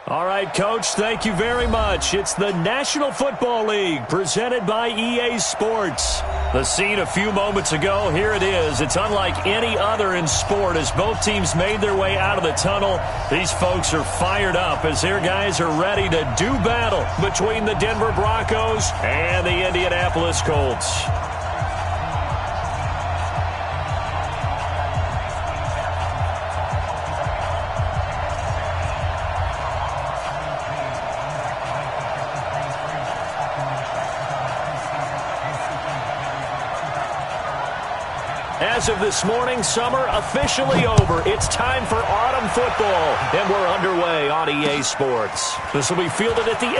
All right, Coach, thank you very much. It's the National Football League presented by EA Sports. The scene a few moments ago, here it is. It's unlike any other in sport as both teams made their way out of the tunnel. These folks are fired up as their guys are ready to do battle between the Denver Broncos and the Indianapolis Colts. As of this morning, summer officially over. It's time for autumn football, and we're underway on EA Sports. This will be fielded at the 8.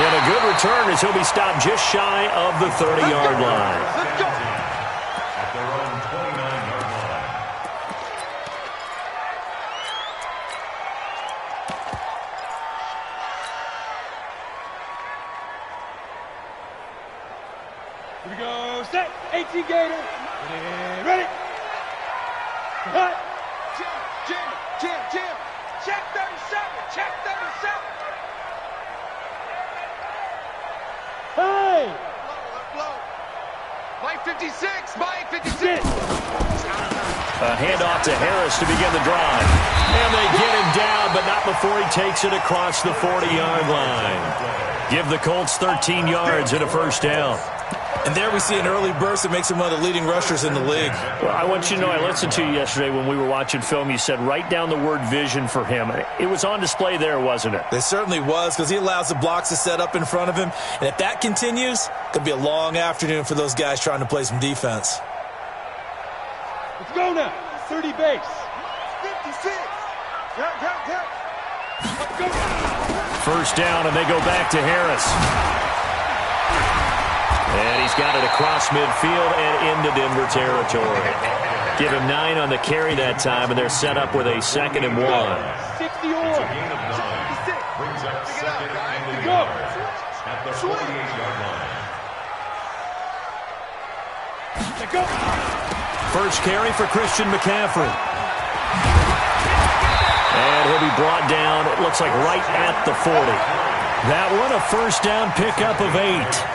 And a good return as he'll be stopped just shy of the 30-yard line. Let's go. At their own 29-yard line. Here we go. Set. 18 Gator. Ready. Hut. Jim. Check 37. Hey. Blow. Mike 56. A handoff to Harris to begin the drive. And they get him down, but not before he takes it across the 40-yard line. Give the Colts 13 yards and a first down. And there we see an early burst that makes him one of the leading rushers in the league. Well, I want you to know, I listened to you yesterday when we were watching film. You said write down the word vision for him. It was on display there, wasn't it? It certainly was, because he allows the blocks to set up in front of him. And if that continues, it could be a long afternoon for those guys trying to play some defense. Let's go now. 30 base. 56. Let's go. First down, and they go back to Harris. And he's got it across midfield and into Denver territory. Give him 9 on the carry that time, and they're set up with a 2nd and 1. 60 on. Brings up second and Go. at the 48-yard line. Let's go. First carry for Christian McCaffrey. And he'll be brought down, it looks like right at the 40. That one, a first down pickup of 8.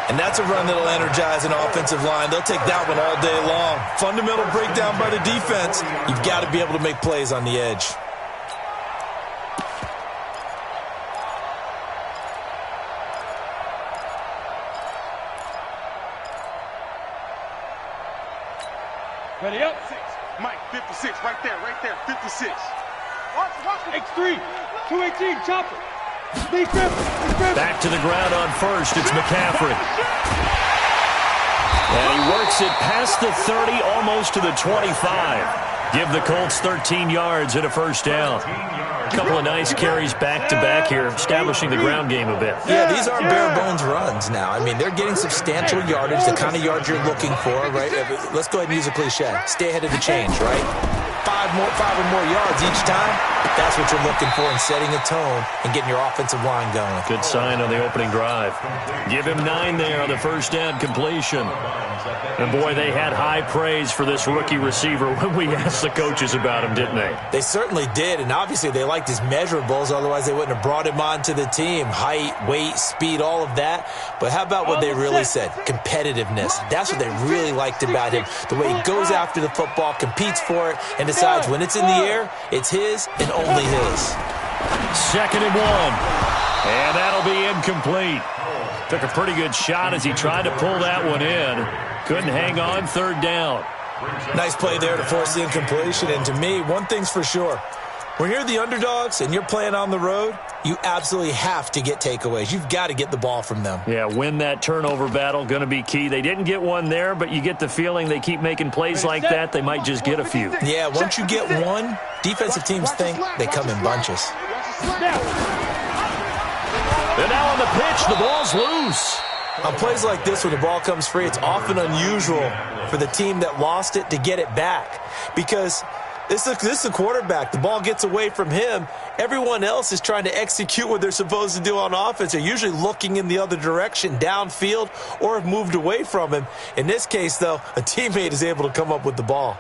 And that's a run that'll energize an offensive line. They'll take that one all day long. Fundamental breakdown by the defense. You've got to be able to make plays on the edge. Ready up. 6. Mike 56. Right there. 56. Watch. X3. 218. Chopper. Back to the ground on first. It's McCaffrey. And he works it past the 30, almost to the 25. Give the Colts 13 yards and a first down. A couple of nice carries back-to-back here, establishing the ground game a bit. Yeah, these aren't bare-bones runs now. I mean, they're getting substantial yardage, the kind of yards you're looking for, right? Let's go ahead and use a cliche. Stay ahead of the change, right? 5 or more yards each time. That's what you're looking for in setting a tone and getting your offensive line going. Good sign on the opening drive. Give him 9 there on the first down completion. And, boy, they had high praise for this rookie receiver when we asked the coaches about him, didn't they? They certainly did, and obviously they liked his measurables. Otherwise, they wouldn't have brought him onto the team. Height, weight, speed, all of that. But how about what they really said? Competitiveness. That's what they really liked about him. The way he goes after the football, competes for it, and decides when it's in the air, it's his and only his. 2nd and 1. And that'll be incomplete. Took a pretty good shot as he tried to pull that one in. Couldn't hang on, 3rd down. Nice play there to force the incompletion. And to me, one thing's for sure. When you're the underdogs and you're playing on the road, you absolutely have to get takeaways. You've got to get the ball from them. Yeah, win that turnover battle, going to be key. They didn't get one there, but you get the feeling they keep making plays like that, they might just get a few. Yeah, once you get one, defensive teams think they come in bunches. And now on the pitch, the ball's loose. On plays like this, when the ball comes free, it's often unusual for the team that lost it to get it back. Because this is a quarterback. The ball gets away from him. Everyone else is trying to execute what they're supposed to do on offense. They're usually looking in the other direction, downfield, or have moved away from him. In this case, though, a teammate is able to come up with the ball.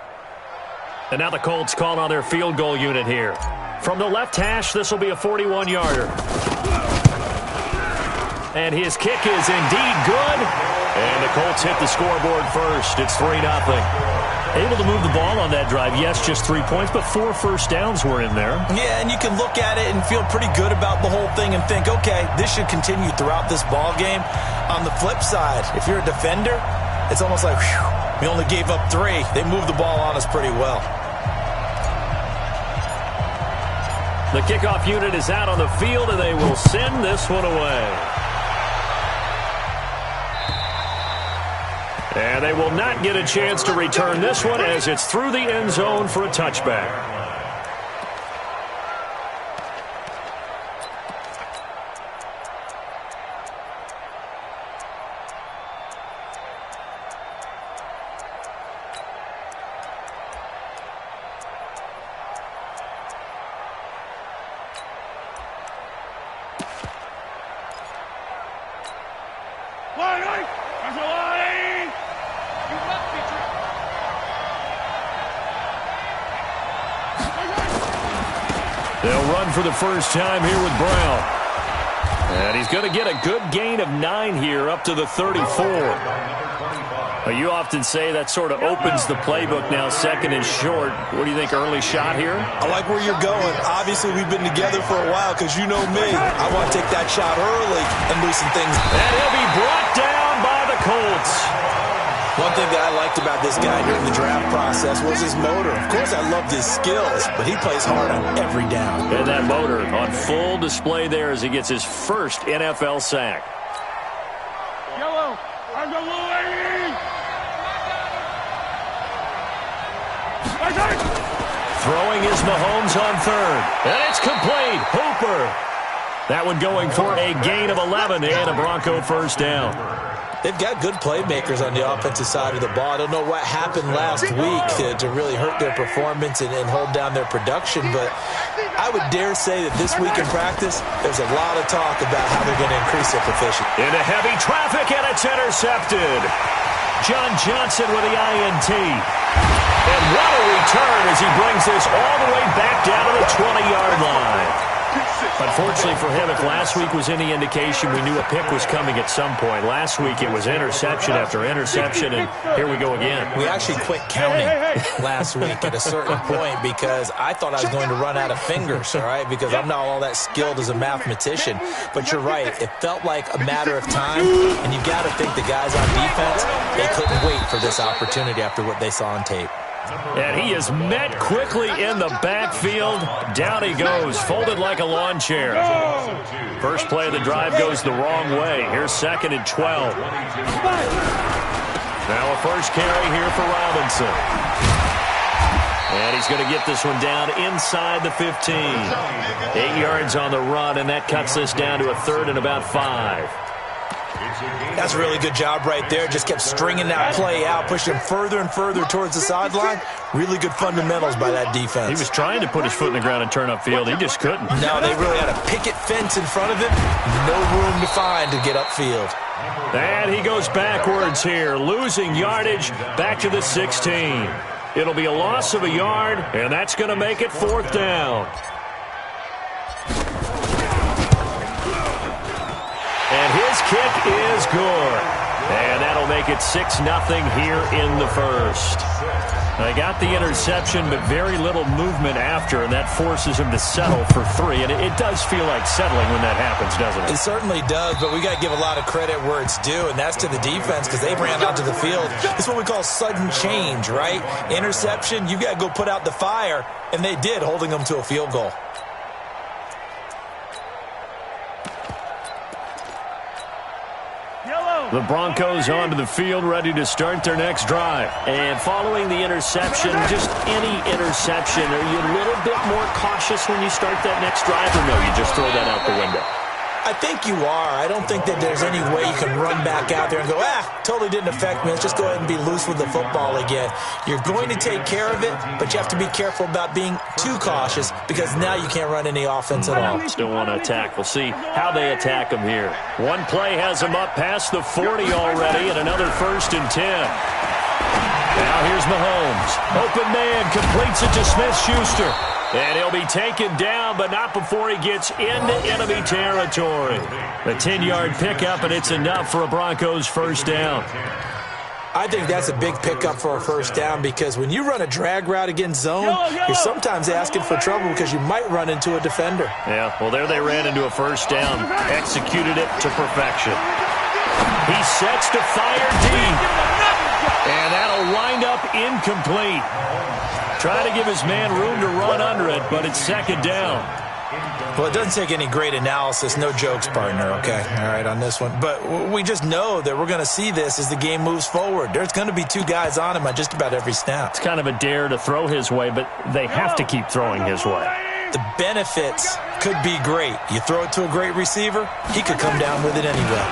And now the Colts call on their field goal unit here. From the left hash, this will be a 41-yarder. And his kick is indeed good. And the Colts hit the scoreboard first. It's 3-0. Able to move the ball on that drive. Yes, just 3 points, but 4 first downs were in there. Yeah, and you can look at it and feel pretty good about the whole thing and think, okay, this should continue throughout this ball game. On the flip side, if you're a defender, it's almost like, whew, we only gave up 3. They moved the ball on us pretty well. The kickoff unit is out on the field, and they will send this one away. And they will not get a chance to return this one as it's through the end zone for a touchback. They'll run for the first time here with Brown. And he's going to get a good gain of 9 here up to the 34. You often say that sort of opens the playbook now, second and short. What do you think, early shot here? I like where you're going. Obviously, we've been together for a while because you know me. I want to take that shot early and loosen things. And he'll be brought down by the Colts. One thing that I liked about this guy during the draft process was his motor. Of course, I loved his skills, but he plays hard on every down. And that motor on full display there as he gets his first NFL sack. Yellow. Throwing is Mahomes on third. And it's complete. Hooper. That one going for a gain of 11 and a Bronco first down. They've got good playmakers on the offensive side of the ball. I don't know what happened last week to really hurt their performance and hold down their production, but I would dare say that this week in practice, there's a lot of talk about how they're going to increase their proficiency. Into heavy traffic, and it's intercepted. John Johnson with the INT. And what a return as he brings this all the way back down to the 20-yard line. Unfortunately for him, if last week was any indication, we knew a pick was coming at some point. Last week it was interception after interception, and here we go again. We actually quit counting last week at a certain point because I thought I was going to run out of fingers, all right, because I'm not all that skilled as a mathematician. But you're right. It felt like a matter of time, and you've got to think the guys on defense, they couldn't wait for this opportunity after what they saw on tape. And he is met quickly in the backfield. Down he goes, folded like a lawn chair. First play of the drive goes the wrong way. Here's 2nd and 12. Now a first carry here for Robinson. And he's going to get this one down inside the 15. 8 yards on the run, and that cuts this down to a 3rd and about 5. That's a really good job right there. Just kept stringing that play out, pushing him further and further towards the sideline. Really good fundamentals by that defense. He was trying to put his foot in the ground and turn upfield. He just couldn't. No, they really had a picket fence in front of him. No room to find to get upfield. And he goes backwards here, losing yardage back to the 16. It'll be a loss of a yard, and that's going to make it 4th down. And his kick is good. And that'll make it 6-0 here in the first. They got the interception, but very little movement after, and that forces him to settle for 3. And it does feel like settling when that happens, doesn't it? It certainly does, but we got to give a lot of credit where it's due, and that's to the defense because they ran out to the field. It's what we call sudden change, right? Interception, you got to go put out the fire, and they did, holding them to a field goal. The Broncos onto the field, ready to start their next drive. And following the interception, just any interception, are you a little bit more cautious when you start that next drive, or no, you just throw that out the window? I think you are. I don't think that there's any way you can run back out there and go, totally didn't affect me. Let's just go ahead and be loose with the football again. You're going to take care of it, but you have to be careful about being too cautious because now you can't run any offense at all. Still want to attack. We'll see how they attack him here. One play has him up past the 40 already, and another 1st and 10. Now here's Mahomes. Open man, completes it to Smith-Schuster. And he'll be taken down, but not before he gets into enemy territory. A 10-yard pickup, and it's enough for a Broncos first down. I think that's a big pickup for a first down because when you run a drag route against zone, you're sometimes asking for trouble because you might run into a defender. Yeah, well, there they ran into a first down, executed it to perfection. He sets to fire deep, and that'll wind up incomplete. Trying to give his man room to run under it, but it's second down. Well, it doesn't take any great analysis. No jokes, partner, okay? All right, on this one. But we just know that we're going to see this as the game moves forward. There's going to be two guys on him on just about every snap. It's kind of a dare to throw his way, but they have to keep throwing his way. The benefits could be great. You throw it to a great receiver, he could come down with it anyway.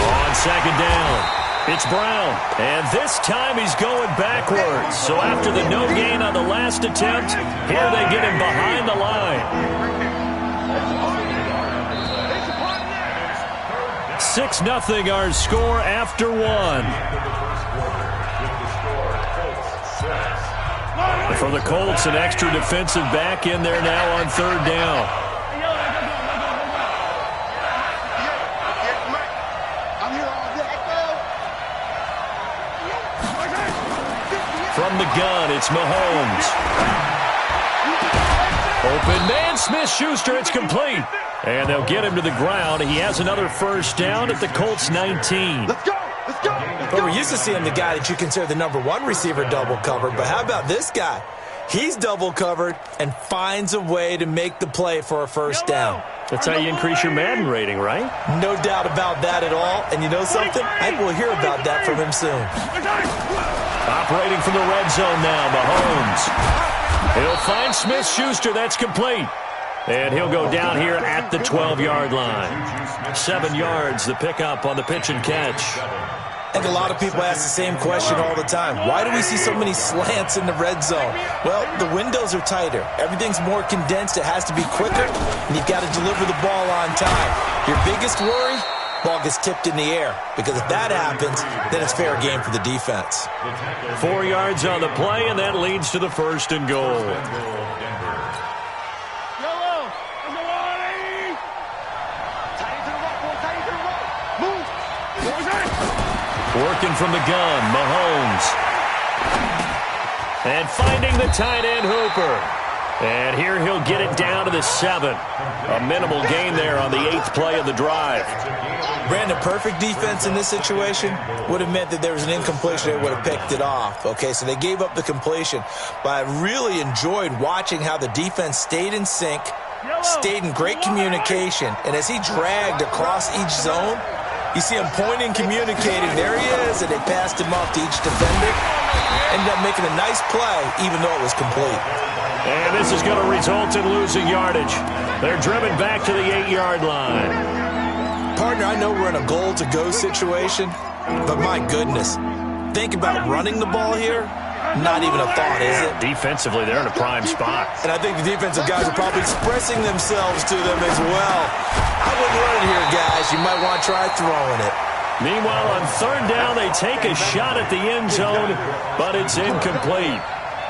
On second down, it's Brown. And this time he's going backwards. So after the no gain on the last attempt, here they get him behind the line. 6-0 our score after one. For the Colts, an extra defensive back in there now on third down. From the gun, it's Mahomes. Open man, Smith-Schuster, it's complete. And they'll get him to the ground. He has another first down at the Colts 19. Let's go! Let's go! But we're used to seeing the guy that you consider the number one receiver double covered. But how about this guy? He's double covered and finds a way to make the play for a first down. That's how you increase your Madden rating, right? No doubt about that at all. And you know something? I think we'll hear about that from him soon. Operating from the red zone now, Mahomes. He'll find Smith-Schuster. That's complete. And he'll go down here at the 12-yard line. 7 yards, the pickup on the pitch and catch. I think a lot of people ask the same question all the time. Why do we see so many slants in the red zone? Well, the windows are tighter. Everything's more condensed. It has to be quicker, and you've got to deliver the ball on time. Your biggest worry? Ball gets tipped in the air. Because if that happens, then it's fair game for the defense. 4 yards on the play, and that leads to the first and goal. Working from the gun, Mahomes. And finding the tight end, Hooper. And here he'll get it down to the 7. A minimal gain there on the 8th play of the drive. Brandon, perfect defense in this situation would have meant that there was an incompletion. They would have picked it off. Okay, so they gave up the completion. But I really enjoyed watching how the defense stayed in sync, stayed in great communication. And as he dragged across each zone, you see him pointing, communicating. There he is, and they passed him off to each defender. Ended up making a nice play, even though it was complete. And this is going to result in losing yardage. They're driven back to the 8-yard line. Partner, I know we're in a goal-to-go situation, but my goodness, think about running the ball here. Not even a thought, is it? Defensively, they're in a prime spot. And I think the defensive guys are probably expressing themselves to them as well. I wouldn't run it here, guys. You might want to try throwing it. Meanwhile, on third down, they take a shot at the end zone, but it's incomplete.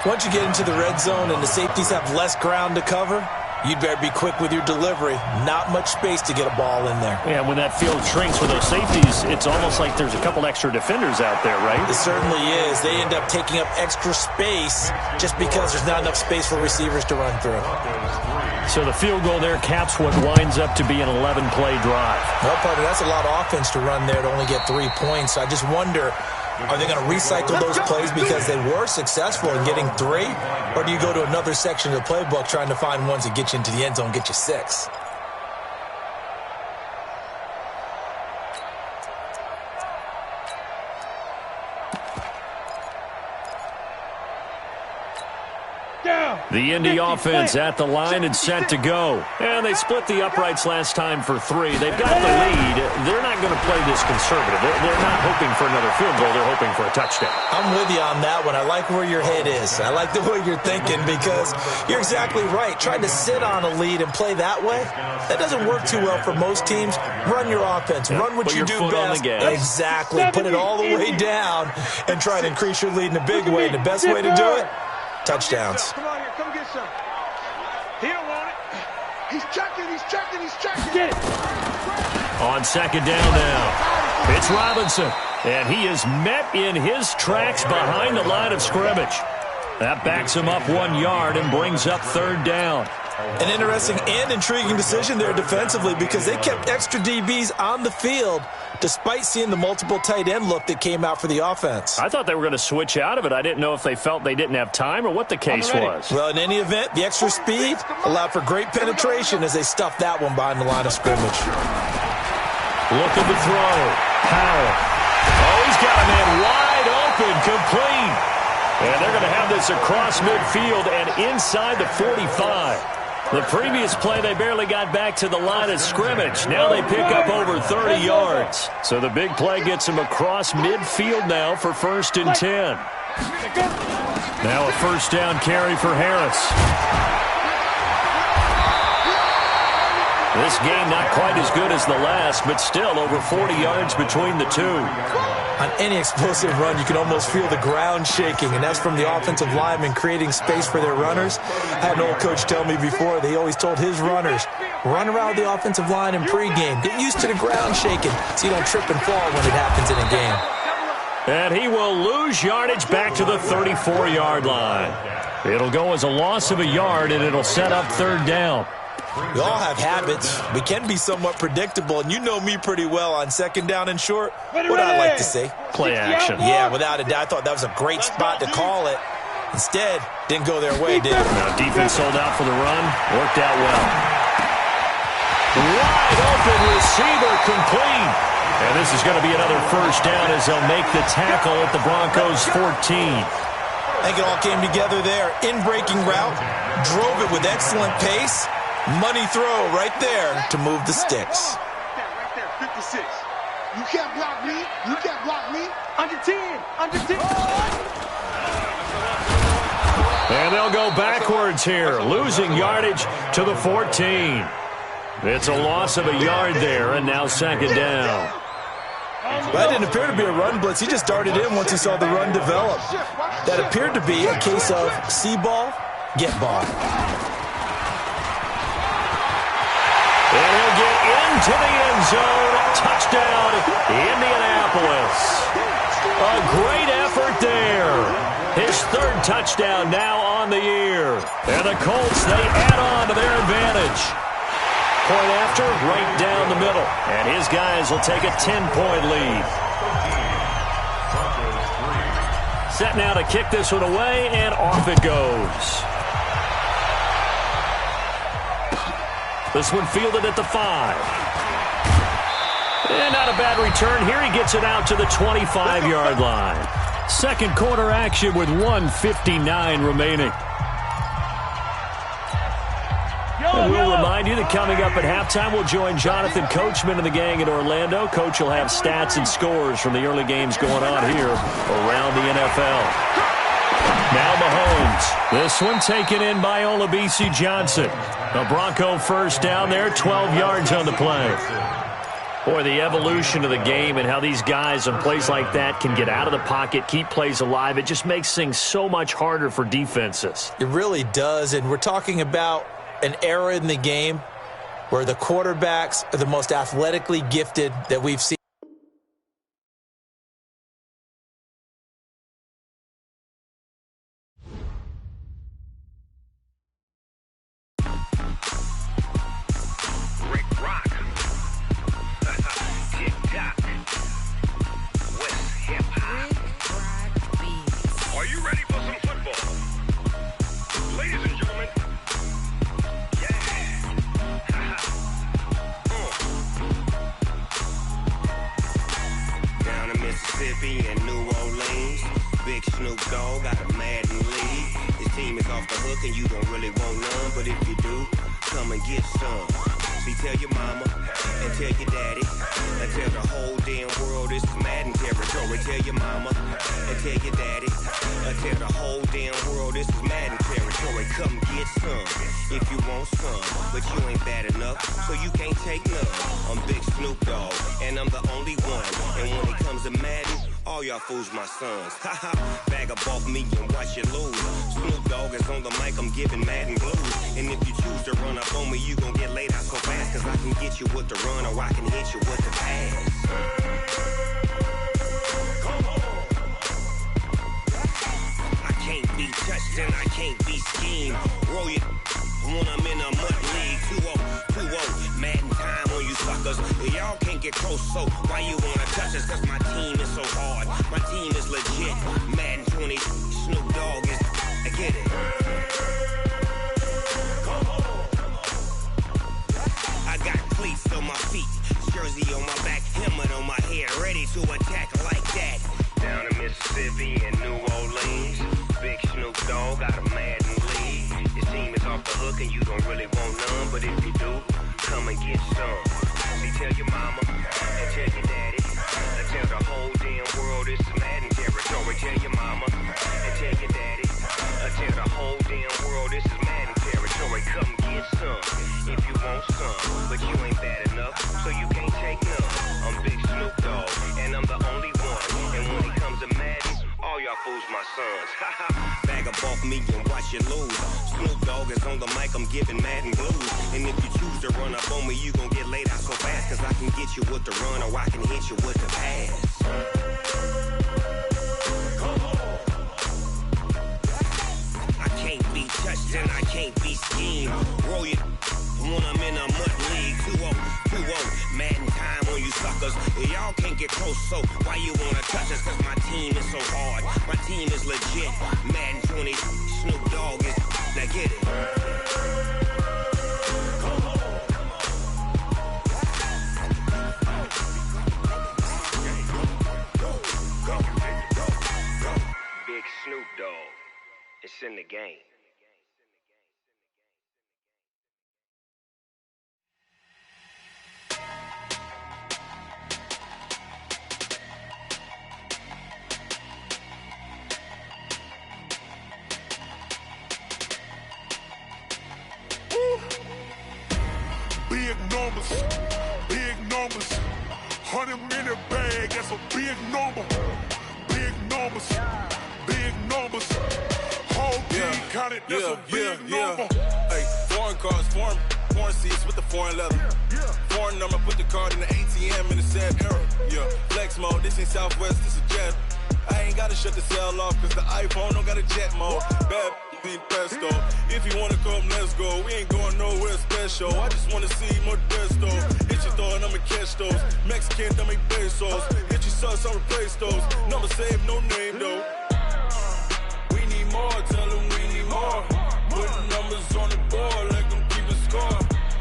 Once you get into the red zone and the safeties have less ground to cover, you'd better be quick with your delivery. Not much space to get a ball in there. Yeah, when that field shrinks with those safeties, it's almost like there's a couple extra defenders out there, right? It certainly is. They end up taking up extra space just because there's not enough space for receivers to run through. So the field goal there caps what winds up to be an 11-play drive. Well, partner, that's a lot of offense to run there to only get 3 points. I just wonder, are they going to recycle those plays because they were successful in getting 3? Or do you go to another section of the playbook trying to find ones that get you into the end zone and get you 6? The Indy offense at the line and set to go. And they split the uprights last time for 3. They've got the lead. They're not going to play this conservative. They're not hoping for another field goal. They're hoping for a touchdown. I'm with you on that one. I like where your head is. I like the way you're thinking because you're exactly right. Trying to sit on a lead and play that way, that doesn't work too well for most teams. Run your offense. Run what you do best. Exactly. Put it all the way down and try to increase your lead in a big way. And the best way to do it? Touchdowns. Come on here, come get some. He's checking. Get it. On second down now, it's Robinson, and he is met in his tracks behind the line of scrimmage. That backs him up 1 yard and brings up third down. An interesting and intriguing decision there defensively because they kept extra DBs on the field despite seeing the multiple tight end look that came out for the offense. I thought they were going to switch out of it. I didn't know if they felt they didn't have time or what the case was. Well, in any event, the extra speed allowed for great penetration as they stuffed that one behind the line of scrimmage. Looking to throw. Powell. Oh, he's got a man wide open, complete. And they're going to have this across midfield and inside the 45. The previous play, they barely got back to the line of scrimmage. Now they pick up over 30 yards. So the big play gets them across midfield now for 1st and 10. Now a first down carry for Harris. This game not quite as good as the last, but still over 40 yards between the two. On any explosive run, you can almost feel the ground shaking, and that's from the offensive linemen creating space for their runners. I had an old coach tell me before, they always told his runners, run around the offensive line in pregame. Get used to the ground shaking so you don't trip and fall when it happens in a game. And he will lose yardage back to the 34-yard line. It'll go as a loss of a yard, and it'll set up third down. We all have habits. We can be somewhat predictable, and you know me pretty well on second down and short. What I like to say? Play action. Yeah, without a doubt. I thought that was a great spot to call it. Instead, didn't go their way, did it? Now defense sold out for the run. Worked out well. Wide open receiver complete. And this is going to be another first down as they'll make the tackle at the Broncos 14. I think it all came together there. In-breaking route. Drove it with excellent pace. Money throw right there to move the sticks. Right there, 56. You can't block me. You can't block me. Under 10. Under 10. And they'll go backwards here, losing yardage to the 14. It's a loss of a yard there, and now second down. That didn't appear to be a run blitz. He just darted in once he saw the run develop. That appeared to be a case of see ball, get ball. And he'll get into the end zone. Touchdown, Indianapolis. A great effort there. His third touchdown now on the year. And the Colts, they add on to their advantage. Point after, right down the middle. And his guys will take a 10-point lead. Set now to kick this one away, and off it goes. This one fielded at the 5. And not a bad return here. He gets it out to the 25-yard line. Second quarter action with 1:59 remaining. And we'll remind you that coming up at halftime, we'll join Jonathan Coachman and the gang in Orlando. Coach will have stats and scores from the early games going on here around the NFL. Now Mahomes. This one taken in by Olabisi Johnson. A Bronco first down there, 12 yards on the play. Boy, the evolution of the game and how these guys in plays like that can get out of the pocket, keep plays alive, it just makes things so much harder for defenses. It really does, and we're talking about an era in the game where the quarterbacks are the most athletically gifted that we've seen. And New Orleans, big Snoop Dogg got a Madden league. His team is off the hook and you don't really want none, but if you do, come and get some. See, tell your mama and tell your daddy and tell the whole damn world this is Madden territory. Tell your mama and tell your daddy and tell the whole damn world this is Madden territory. Come get some if you want some, but you ain't bad enough, so you can't take none. I'm Big Snoop Dogg and I'm the only one, and when it comes to Madden, All y'all fools my sons. Haha, bag up off me and watch you lose. Snoop Dogg is on the mic, I'm giving Madden blues. And if you choose to run up on me, you gon' get laid out so fast. Cause I can get you with the run or I can hit you with the pass. I can't be touched and I can't be schemed. Roll it when I'm in a mud league. 2-0, Madden time on you suckers. Y'all can't get close, so why you wanna touch us? Cause my team is so hard, my team is legit. Madden 20, Snoop Dogg is, I get it. I got cleats on my feet, jersey on my back, helmet on my head, ready to attack like that. Down in Mississippi and New Orleans, big Snoop Dogg got a Madden league. Your team is off the hook and you don't really want none, but if you do, come and get some. See, tell your mama and tell your daddy, and tell the whole damn world it's Madden territory. Tell your mama and tell your daddy, and tell the whole damn world this is Madden territory. Come get some if you want some, but you ain't bad enough, so you can't take none. I'm Big Snoop Dogg, and I'm the only one. And when it comes to Madden, all y'all fools my sons. Bag up off me and watch you lose. Snoop Dogg is on the mic, I'm giving Madden blues. And if you choose to run up on me, you gon' get laid out so fast. Cause I can get you with the run or I can hit you with the pass. I can't be touched and I can't be schemed. Roll it when I'm in a mud league. 2-0, Madden time on you suckers. Y'all can't get close, so why you wanna touch us? Cause my team is so hard, my team is legit. Madden 20, Snoop Dogg is, now get it. Big Snoop Dogg, it's in the game. Big numbers, 100-minute bag, that's a big number. Big numbers, whole team counted, that's a big number. Hey, foreign cars, foreign seats with the foreign leather. Foreign number, put the card in the ATM in the sad era. Yeah, flex mode, this ain't Southwest, this is Jet. I ain't gotta shut the cell off, cause the iPhone don't got a jet mode. Bad need pesto. If you wanna come, let's go. We ain't going nowhere special. I just wanna see more desto. Hit your thought, I'ma catch those. Mexican, don't make pesos. Hit your sauce, I'll replace those. Number save, no name though. We need more, tell them we need more. Putting numbers on the board, like them keeping score.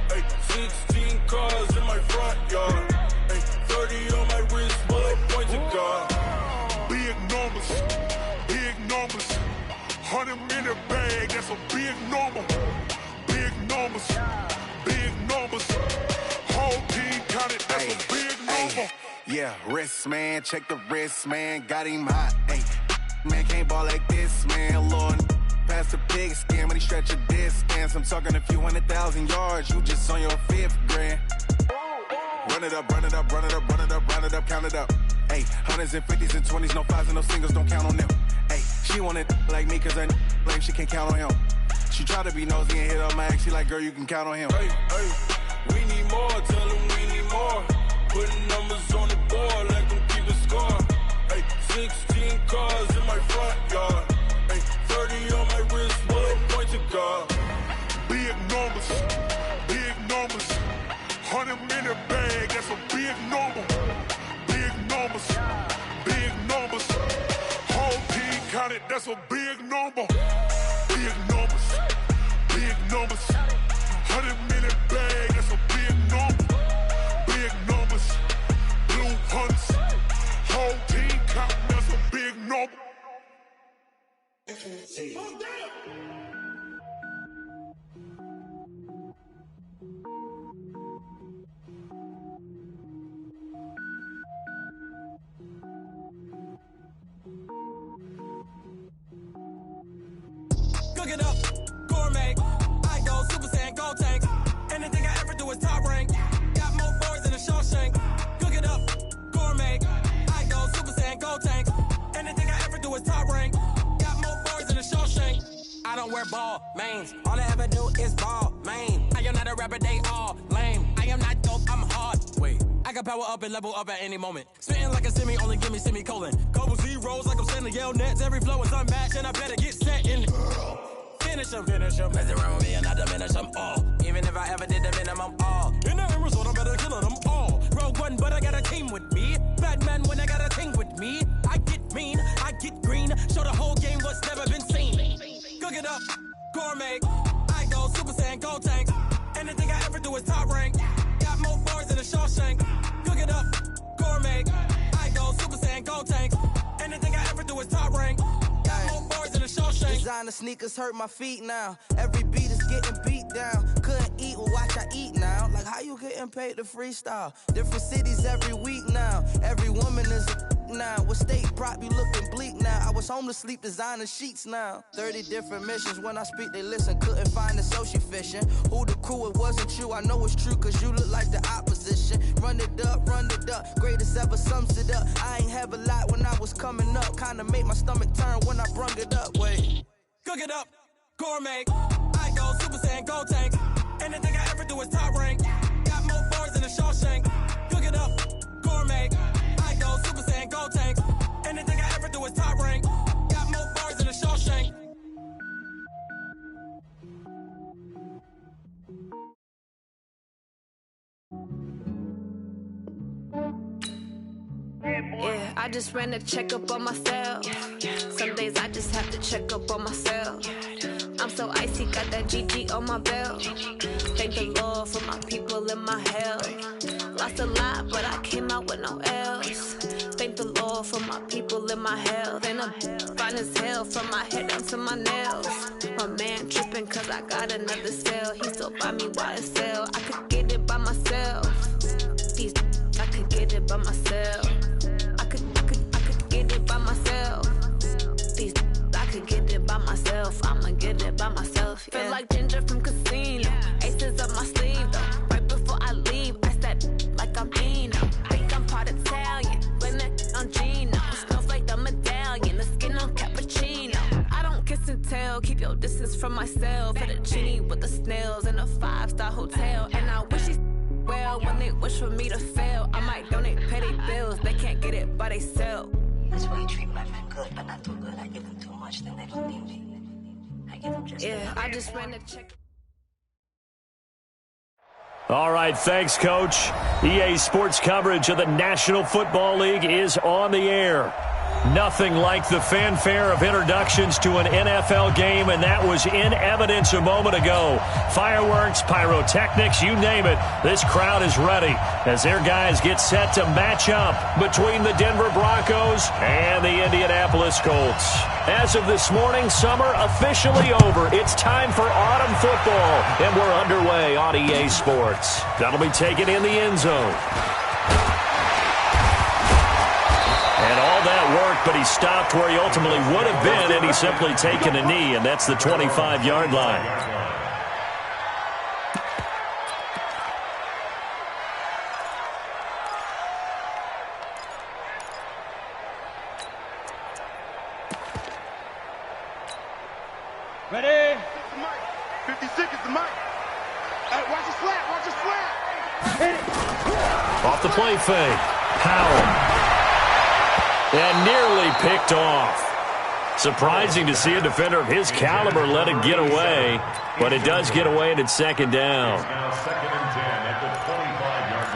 Hey, 16 cars in my front yard. Hey, 30 on my wrist, bullet pointed car. Big numbers, 100-minute bag, that's a big number. Big numbers, whole team counted, that's a big number. Yeah, wrist man, check the wrist man, got him hot. Hey, man can't ball like this, man. Lord, past the pig skin when he stretch a distance. I'm talking a few 100,000 yards, you just on your 5th grand. Run it up, count it up. Hey, hundreds and 50s and 20s, no 5s and no singles, don't count on them. Hey, she want it like me, cause I blame she can't count on him. She try to be nosy and hit up my ex, she like, girl, you can count on him. Hey, we need more, tell them we need more. Putting numbers on the board, like them keeping score. Hey, 16 cars in my front yard. Hey, 30 on my wrist, bullet pointed car. Big numbers, 100-minute bag, that's a big number. Big numbers, whole team counted, that's a big number. Big numbers, 100-minute bag, that's a big number. Big numbers, blue hunts, whole team counting, that's a big number. Cook it up, gourmet. I go Super Saiyan, gold tank. Anything I ever do is top rank. Got more boys than a Shawshank. Cook it up, gourmet. I go Super Saiyan, gold tank. don't wear ball mains. All I ever do is ball main. I am not a rapper, they all lame. I am not dope, I'm hard. Wait, I can power up and level up at any moment. Spitting like a semi, only give me semicolon. Couple zeros like I'm sending yell nets. Every flow is unmatched, and I better get set in. Finish them. Mess around with me and I diminish them all. Even if I ever did the minimum, all. In the end result, I'm better killing them all. Rogue one, but I got a team with me. Batman when I got a team with me. I get mean, I get green. Show the whole game what's never been seen. Cook it up, gourmet. I go Super Saiyan, gold tanks. Anything I ever do is top rank. Got more bars than a Shawshank. Cook it up, gourmet. I go Super Saiyan, gold tanks. Anything I ever do is top rank. Got more bars than a Shawshank. Designer sneakers hurt my feet now. Every beat is getting beat down. Couldn't eat, well watch I eat now. Like how you getting paid to freestyle? Different cities every week now. Every woman is a now. With state prop, you looking bleak now. I was home to sleep, designer sheets now. 30 different missions. When I speak, they listen. Couldn't find the social fishing. Who the crew, it wasn't you. I know it's true, cause you look like the opposition. Run it up. Greatest ever sums it up. I ain't have a lot when I was coming up. Kinda made my stomach turn when I brung it up. Wait. Cook it up, gourmet. I go Super Saiyan, gold tanks. Anything I ever do is top rank. Got more bars than a Shawshank. Cook it up, gourmet. I go Super Saiyan, gold tanks. Anything I ever do is top rank. Got more bars than a Shawshank. Yeah, I just ran a checkup on myself. Some days I just have to check up on myself. I'm so icy, got that GG on my belt. Thank the Lord for my people and my health. Lost a lot, but I came out with no else. Thank the Lord for my people and my health. And I'm fine as hell from my head down to my nails. My man tripping cause I got another cell. He still buy me YSL. I could get it by myself. These I could get it by myself. I could get it by myself. These I could get it by myself. I'ma get it by myself. Yeah. Feel like Ginger from Casino. Aces up my sleeve though. Right before I leave, I step like I'm Eno. Think I'm part Italian. Blame it on Gino. Smells like the medallion. The skin on cappuccino. I don't kiss and tell. Keep your distance from myself. For the genie with the snails in a 5-star hotel. And I wish he's well when they wish for me to fail. I might donate petty bills. They can't get it by they sell. That's why you treat my men good, but not too good. I give them too much, then they don't need me. I give them just enough. I just ran a check. All right, thanks, Coach. EA Sports coverage of the National Football League is on the air. Nothing like the fanfare of introductions to an NFL game, and that was in evidence a moment ago. Fireworks, pyrotechnics, you name it. This crowd is ready as their guys get set to match up between the Denver Broncos and the Indianapolis Colts. As of this morning, summer officially over. It's time for autumn football, and we're underway on EA Sports. That'll be taken in the end zone. And all that work, but he stopped where he ultimately would have been, and he's simply taken a knee, and that's the 25-yard line. Ready? 50 seconds, the mic. Hey, watch the slap, watch the slap. Hit it. Off the play fake. Howell. And nearly picked off. Surprising to see a defender of his caliber let it get away, but it does get away, and it's second down. It's now 2nd and 10 at the 25-yard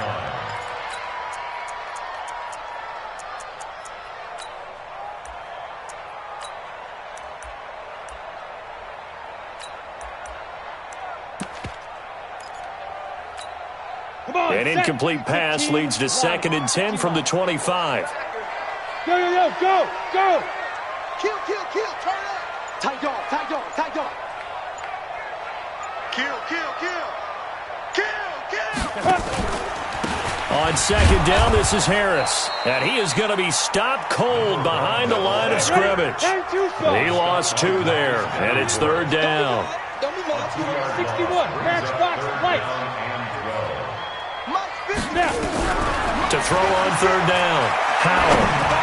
line. An incomplete pass leads to 2nd and 10 from the 25. Go, go, go! Kill, turn up! Tight dog! Kill! On second down, this is Harris. And he is going to be stopped cold behind the line of scrimmage. He lost 2 there, and it's 3rd down. 61, matchbox, light. To throw on 3rd down, Howell.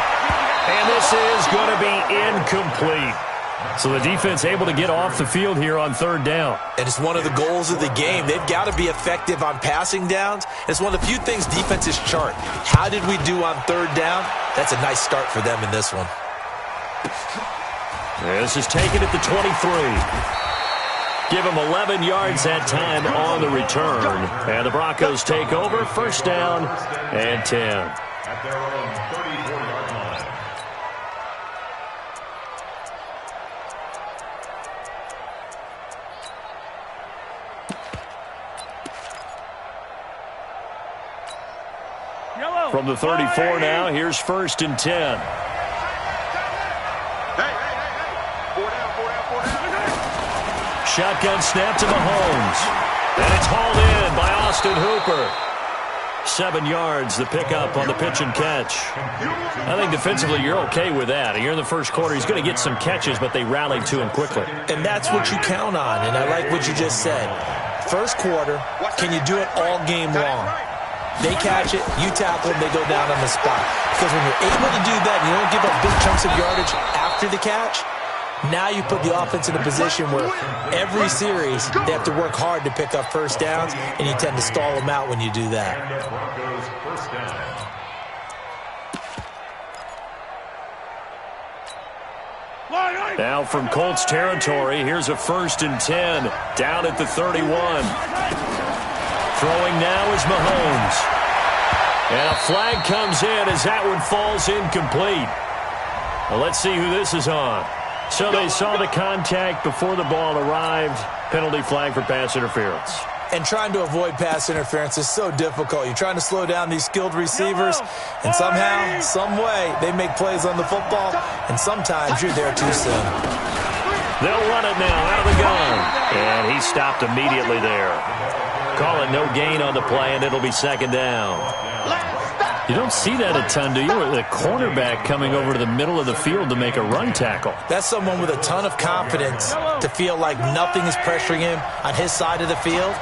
And this is going to be incomplete. So the defense able to get off the field here on third down. And it's one of the goals of the game. They've got to be effective on passing downs. It's one of the few things defenses chart. How did we do on third down? That's a nice start for them in this one. This is taken at the 23. Give them 11 yards that time on the return. And the Broncos take over, first down and 10. At their own 34-yard line. From the 34 now, here's first and 10. Shotgun snap to Mahomes. And it's hauled in by Austin Hooper. 7 yards, the pickup on the pitch and catch. I think defensively you're okay with that. You're in the first quarter. He's going to get some catches, but they rallied to him quickly. And that's what you count on, and I like what you just said. First quarter, can you do it all game long? They catch it, you tackle them, they go down on the spot. Because when you're able to do that and you don't give up big chunks of yardage after the catch, now you put the offense in a position where every series they have to work hard to pick up first downs, and you tend to stall them out when you do that. Now from Colts territory, here's a first and 10 down at the 31. Throwing now is Mahomes. And a flag comes in as that one falls incomplete. Well, let's see who this is on. So they saw the contact before the ball arrived. Penalty flag for pass interference. And trying to avoid pass interference is so difficult. You're trying to slow down these skilled receivers, and somehow, some way, they make plays on the football, and sometimes you're there too soon. They'll run it now out of the gun. And he stopped immediately there. Call it no gain on the play, and it'll be second down. You don't see that a ton, do you? The cornerback coming over to the middle of the field to make a run tackle. That's someone with a ton of confidence to feel like nothing is pressuring him on his side of the field.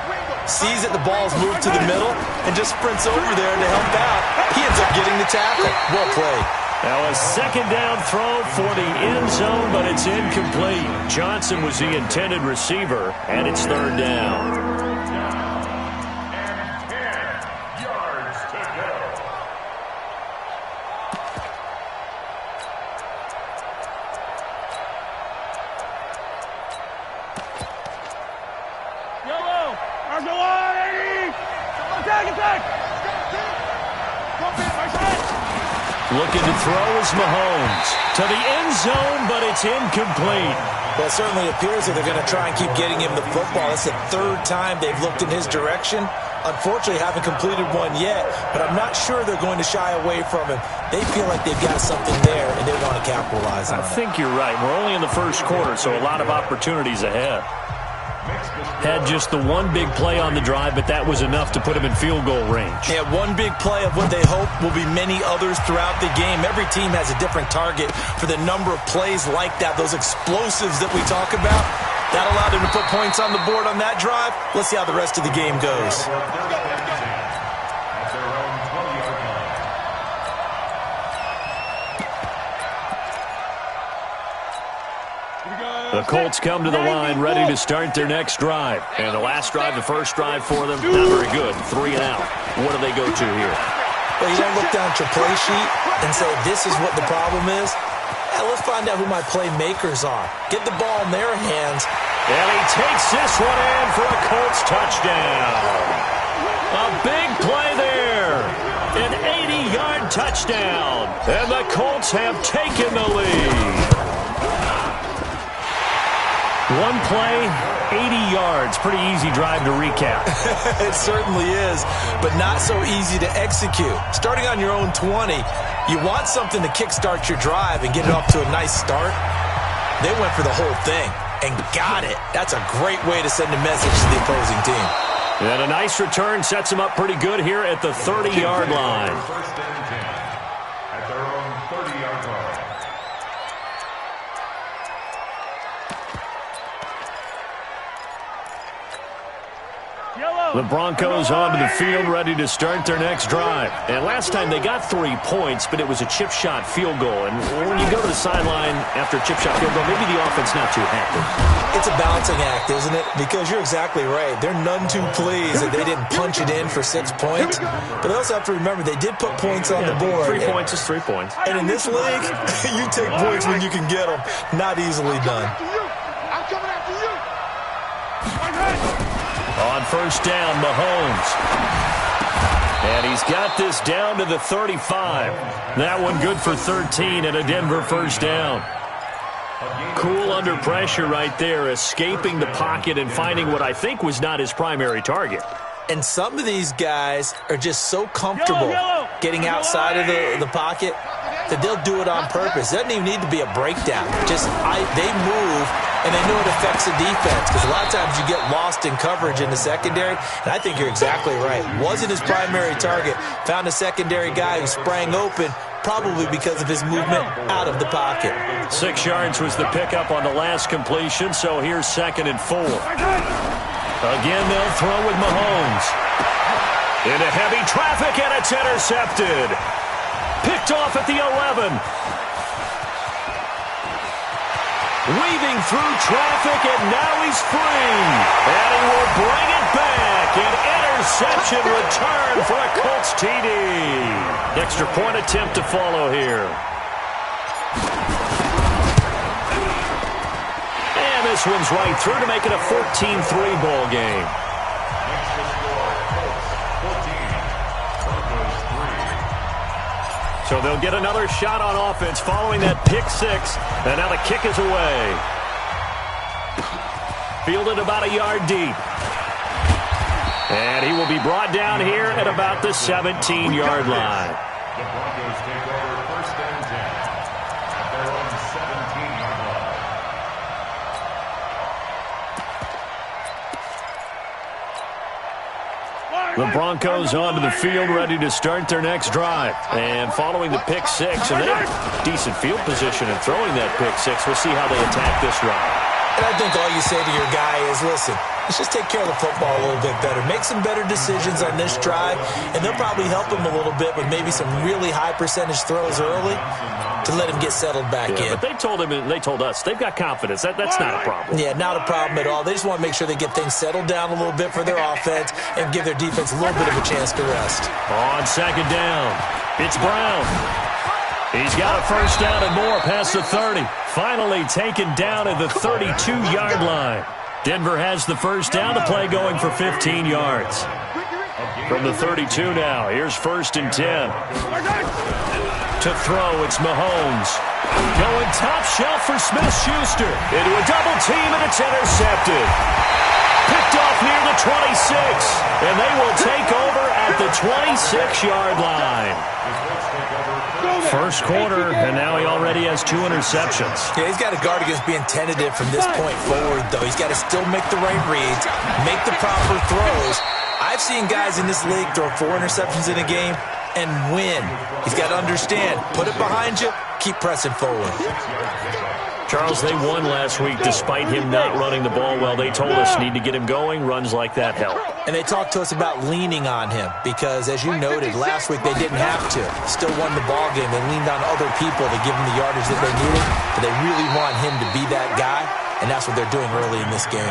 Sees that the ball's moved to the middle and just sprints over there to help out. He ends up getting the tackle. Well played. Now a second down throw for the end zone, but it's incomplete. Johnson was the intended receiver, and it's third down. Looking to throw is Mahomes. To the end zone, but it's incomplete. Well, it certainly appears that they're going to try and keep getting him the football. It's the third time they've looked in his direction. Unfortunately, haven't completed one yet, but I'm not sure they're going to shy away from him. They feel like they've got something there, and they want to capitalize on it. I think you're right. We're only in the first quarter, so a lot of opportunities ahead. Had just the one big play on the drive, but that was enough to put him in field goal range. Yeah, one big play of what they hope will be many others throughout the game. Every team has a different target for the number of plays like that, those explosives that we talk about. That allowed them to put points on the board on that drive. Let's see how the rest of the game goes. The Colts come to the line ready to start their next drive. And the last drive, the first drive for them, not very good. 3 and out. What do they go to here? Well, you don't look down at your play sheet and say, this is what the problem is. Let's find out who my playmakers are. Get the ball in their hands. And he takes this one in for a Colts touchdown. A big play there. An 80-yard touchdown. And the Colts have taken the lead. One play, 80 yards. Pretty easy drive to recap. It certainly is, but not so easy to execute. Starting on your own 20, you want something to kickstart your drive and get it off to a nice start. They went for the whole thing and got it. That's a great way to send a message to the opposing team. And a nice return sets them up pretty good here at the 30-yard line. First and 10 at their own 30-yard line. The Broncos onto the field, ready to start their next drive. And last time they got 3 points, but it was a chip shot field goal. And when you go to the sideline after a chip shot field goal, maybe the offense not too happy. It's a balancing act, isn't it? Because you're exactly right. They're none too pleased that they didn't punch it in for 6 points. But they also have to remember they did put points on the board. 3 points is 3 points. And in this league, you take points when you can get them. Not easily done. I'm coming after you. On first down, Mahomes. And he's got this down to the 35. That one good for 13 and a Denver first down. Cool under pressure right there, escaping the pocket and finding what I think was not his primary target. And some of these guys are just so comfortable getting outside of the pocket that they'll do it on purpose. It doesn't even need to be a breakdown. Just they move, and they know it affects the defense because a lot of times you get lost in coverage in the secondary, and I think you're exactly right. Wasn't his primary target. Found a secondary guy who sprang open, probably because of his movement out of the pocket. 6 yards was the pickup on the last completion, so here's 2nd and 4. Again, they'll throw with Mahomes. Into heavy traffic, and it's intercepted. Picked off at the 11. Weaving through traffic, and now he's free. And he will bring it back. An interception return for a Colts TD. Extra point attempt to follow here. And this one's right through to make it a 14-3 ball game. So they'll get another shot on offense following that pick 6. And now the kick is away. Fielded about a yard deep. And he will be brought down here at about the 17-yard line. The Broncos take over first and 10 at their own 17-yard line. The Broncos onto the field, ready to start their next drive. And following the pick 6, and they have decent field position in throwing that pick 6. We'll see how they attack this drive. And I think all you say to your guy is, listen, let's just take care of the football a little bit better. Make some better decisions on this drive, and they'll probably help him a little bit with maybe some really high percentage throws early to let him get settled back in. But they told him, and they told us, they've got confidence. That's not a problem. Yeah, not a problem at all. They just want to make sure they get things settled down a little bit for their offense and give their defense a little bit of a chance to rest. On 2nd down, it's Brown. He's got a first down and more past the 30. Finally taken down at the 32-yard line. Denver has the first down, the play going for 15 yards. From the 32 now, here's 1st and 10. To throw, it's Mahomes. Going top shelf for Smith-Schuster. Into a double team, and it's intercepted. Picked off near the 26. And they will take over at the 26-yard line. First quarter, and now he already has 2 interceptions. Yeah, he's got to guard against being tentative from this point forward, though. He's got to still make the right reads, make the proper throws. I've seen guys in this league throw 4 interceptions in a game and win. He's got to understand, put it behind you, keep pressing forward. Charles, they won last week despite him not running the ball well. They told us need to get him going. Runs like that help. And they talked to us about leaning on him because, as you noted, last week they didn't have to. Still won the ball game. They leaned on other people to give them the yardage that they needed. But they really want him to be that guy, and that's what they're doing early in this game.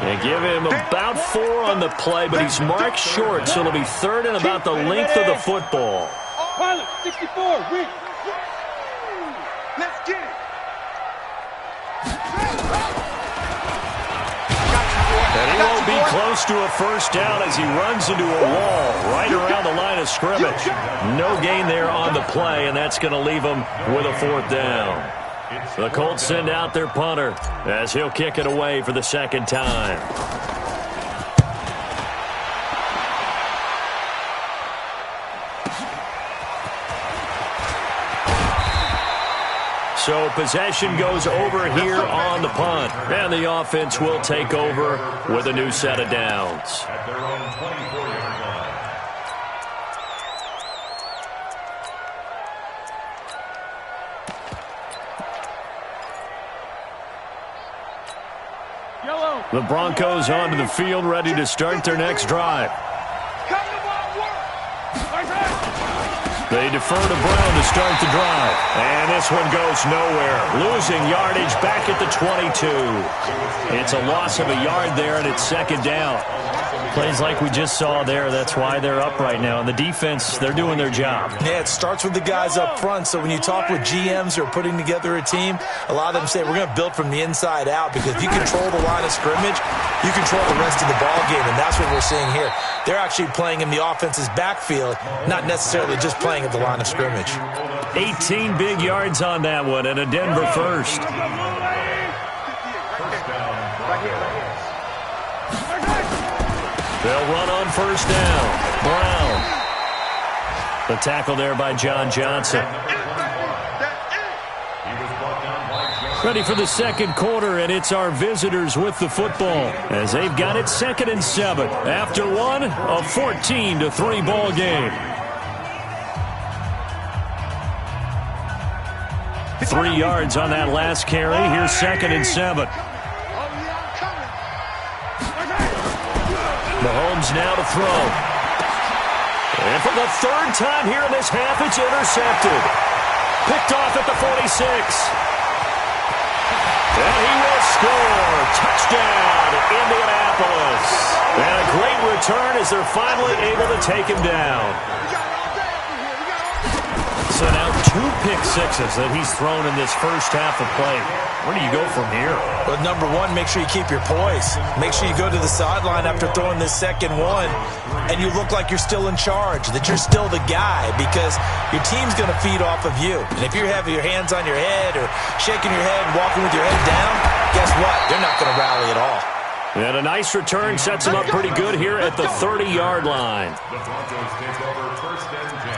They give him about 4 on the play, but he's marked short, so it'll be 3rd and about the length of the football. Pilot, 64, Rick. Let's get it. And he won't be close to a first down as he runs into a wall right around the line of scrimmage. No gain there on the play, and that's going to leave him with a 4th down. The Colts send out their punter as he'll kick it away for the 2nd time. So possession goes over here on the punt. And the offense will take over with a new set of downs. At their own 24-yard line. The Broncos onto the field, ready to start their next drive. They defer to Brown to start the drive. And this one goes nowhere. Losing yardage back at the 22. It's a loss of a yard there, and it's second down. Plays like we just saw there. That's why they're up right now. And the defense, they're doing their job. Yeah, it starts with the guys up front. So when you talk with GMs who are putting together a team, a lot of them say we're going to build from the inside out, because if you control the line of scrimmage, you control the rest of the ball game, and that's what we're seeing here. They're actually playing in the offense's backfield, not necessarily just playing at the line of scrimmage. 18 big yards on that one, and a Denver first. They'll run on first down. Brown. The tackle there by John Johnson. Ready for the second quarter, and it's our visitors with the football as they've got it 2nd and 7. After one, a 14-3 ball game. 3 yards on that last carry. Here's 2nd and 7. Mahomes now to throw. And for the third time here in this half, it's intercepted. Picked off at the 46. And he will score. Touchdown, Indianapolis. And a great return as they're finally able to take him down. So now 2 pick sixes that he's thrown in this first half of play. Where do you go from here? Well, number one, make sure you keep your poise. Make sure you go to the sideline after throwing this second one, and you look like you're still in charge, that you're still the guy, because your team's going to feed off of you. And if you're having your hands on your head or shaking your head and walking with your head down, guess what? They're not going to rally at all. And a nice return sets him up pretty good here at the 30-yard line. The Broncos take over 1st and 10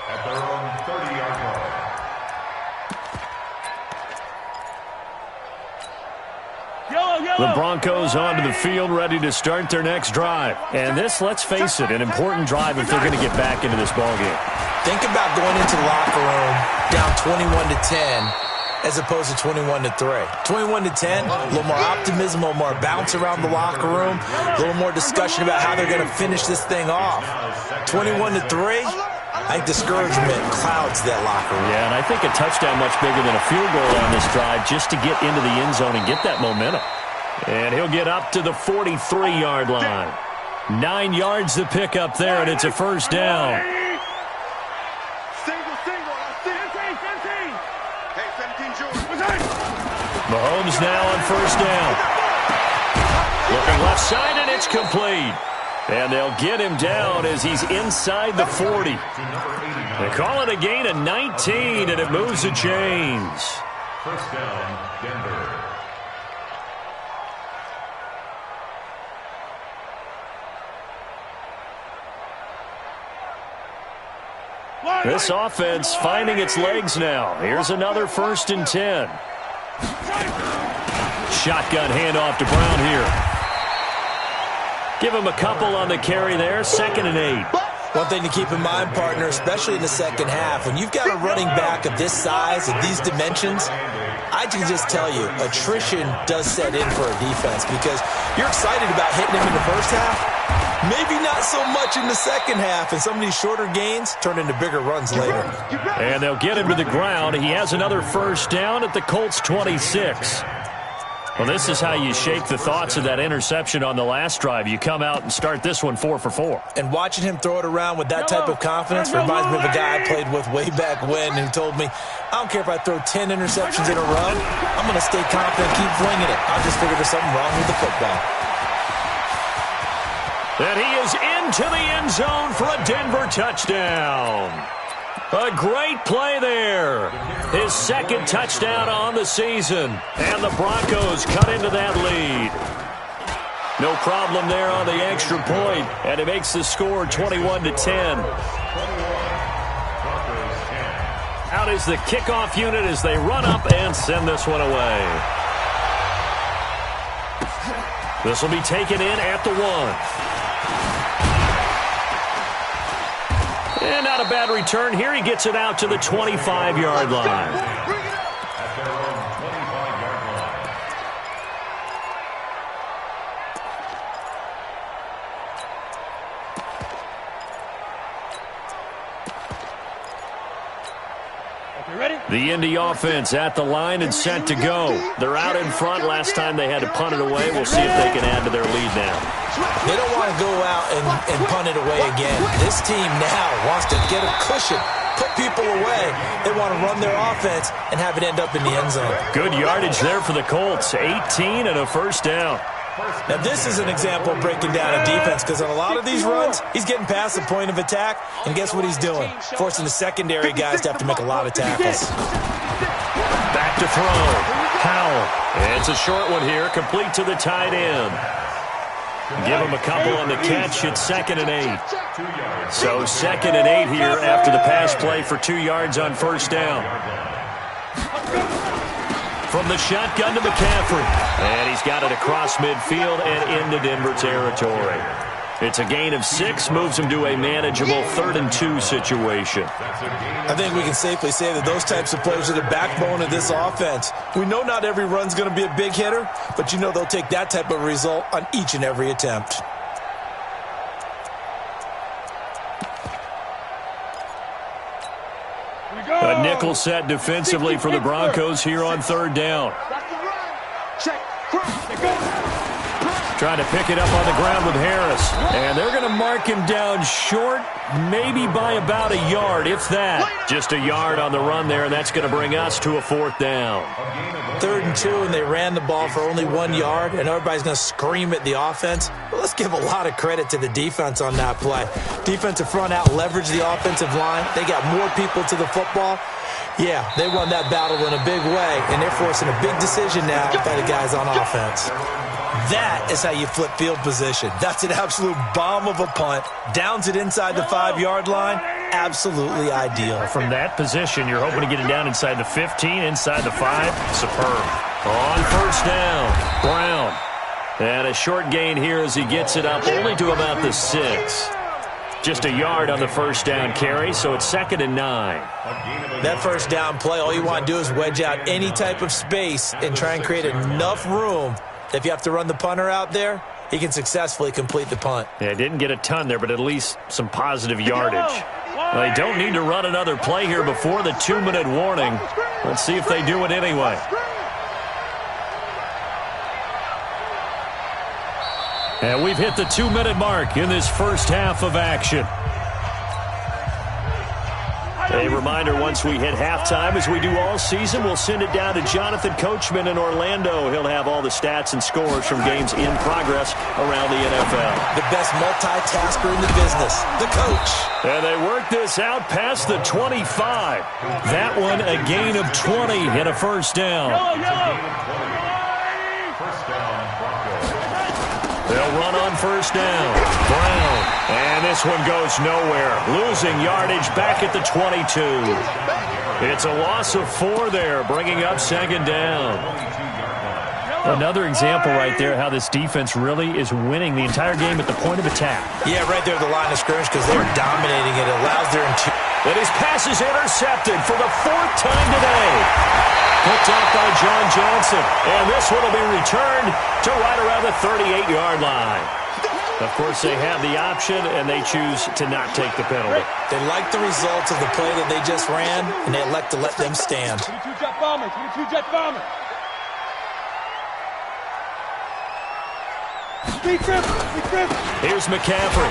at their own 30-yard line. The Broncos onto the field, ready to start their next drive. And this, let's face it, an important drive if they're going to get back into this ballgame. Think about going into the locker room down 21-10 as opposed to 21-3. 21-10, a little more optimism, a little more bounce around the locker room, a little more discussion about how they're going to finish this thing off. 21-3, I think discouragement clouds that locker room. Yeah, and I think a touchdown much bigger than a field goal on this drive just to get into the end zone and get that momentum. And he'll get up to the 43-yard line. 9 yards to pick up there, and it's a first down. Mahomes now on first down. Looking left side, and it's complete. And they'll get him down as he's inside the 40. They call it a gain of 19, and it moves the chains. First down, Denver. This offense finding its legs now. Here's another 1st and 10. Shotgun handoff to Brown here. Give him a couple on the carry there. 2nd and 8. One thing to keep in mind, partner, especially in the second half, when you've got a running back of this size, of these dimensions, I can just tell you, attrition does set in for a defense, because you're excited about hitting him in the first half. Maybe not so much in the second half, and some of these shorter gains turn into bigger runs later. And they'll get him to the ground. He has another first down at the Colts 26. Well, this is how you shake the thoughts of that interception on the last drive. You come out and start this one 4 for 4. And watching him throw it around with that type of confidence reminds me of a guy I played with way back when who told me, I don't care if I throw 10 interceptions in a row, I'm going to stay confident and keep flinging it. I just figured there's something wrong with the football. And he is into the end zone for a Denver touchdown. A great play there. His 2nd touchdown on the season. And the Broncos cut into that lead. No problem there on the extra point. And it makes the score 21-10. Out is the kickoff unit as they run up and send this one away. This will be taken in at the 1. And not a bad return here. He gets it out to the 25-yard line. The Indy offense at the line and set to go. They're out in front. Last time they had to punt it away. We'll see if they can add to their lead now. They don't want to go out and punt it away again. This team now wants to get a cushion, put people away. They want to run their offense and have it end up in the end zone. Good yardage there for the Colts. 18 and a first down. Now, this is an example of breaking down a defense because on a lot of these runs, he's getting past the point of attack, and guess what he's doing? Forcing the secondary guys to have to make a lot of tackles. Back to throw. Powell. It's a short one here, complete to the tight end. Give him a couple on the catch. It's 2nd and 8. So 2nd and 8 here after the pass play for 2 yards on first down. From the shotgun to McCaffrey. And he's got it across midfield and into Denver territory. It's a gain of 6, moves him to a manageable 3rd and 2 situation. I think we can safely say that those types of plays are the backbone of this offense. We know not every run's going to be a big hitter, but you know they'll take that type of result on each and every attempt. A nickel set defensively for the Broncos here on 3rd down. Trying to pick it up on the ground with Harris. And they're going to mark him down short, maybe by about a yard, if that. Just a yard on the run there, and that's going to bring us to a 4th down. 3rd and 2, and they ran the ball for only 1 yard, and everybody's going to scream at the offense. Well, let's give a lot of credit to the defense on that play. Defensive front out leveraged the offensive line. They got more people to the football. Yeah, they won that battle in a big way, and they're forcing a big decision now by the guys on offense. That is how you flip field position. That's an absolute bomb of a punt. Downs it inside the 5-yard line. Absolutely ideal. From that position, you're hoping to get it down inside the 15, inside the 5. Superb. On first down, Brown. And a short gain here as he gets it up only to about the 6. Just a yard on the first down carry, so it's 2nd and 9. That first down play, all you want to do is wedge out any type of space and try and create enough room. If you have to run the punter out there, he can successfully complete the punt. Yeah, didn't get a ton there, but at least some positive yardage. Well, they don't need to run another play here before the 2-minute warning. Let's see if they do it anyway. And we've hit the 2-minute mark in this first half of action. A reminder, once we hit halftime, as we do all season, we'll send it down to Jonathan Coachman in Orlando. He'll have all the stats and scores from games in progress around the NFL. The best multitasker in the business, the coach. And they work this out past the 25. That one, a gain of 20 and a first down. They'll run on first down. Brown. And this one goes nowhere. Losing yardage back at the 22. It's a loss of 4 there, bringing up 2nd down. Another example right there how this defense really is winning the entire game at the point of attack. Yeah, right there at the line of scrimmage because they're dominating it. It allows their And his pass is intercepted for the 4th time today. Picked up by John Johnson. And this one will be returned to right around the 38-yard line. Of course, they have the option, and they choose to not take the penalty. They like the results of the play that they just ran, and they elect to let them stand. 22-jet bomber, 22-jet bomber. Here's McCaffrey.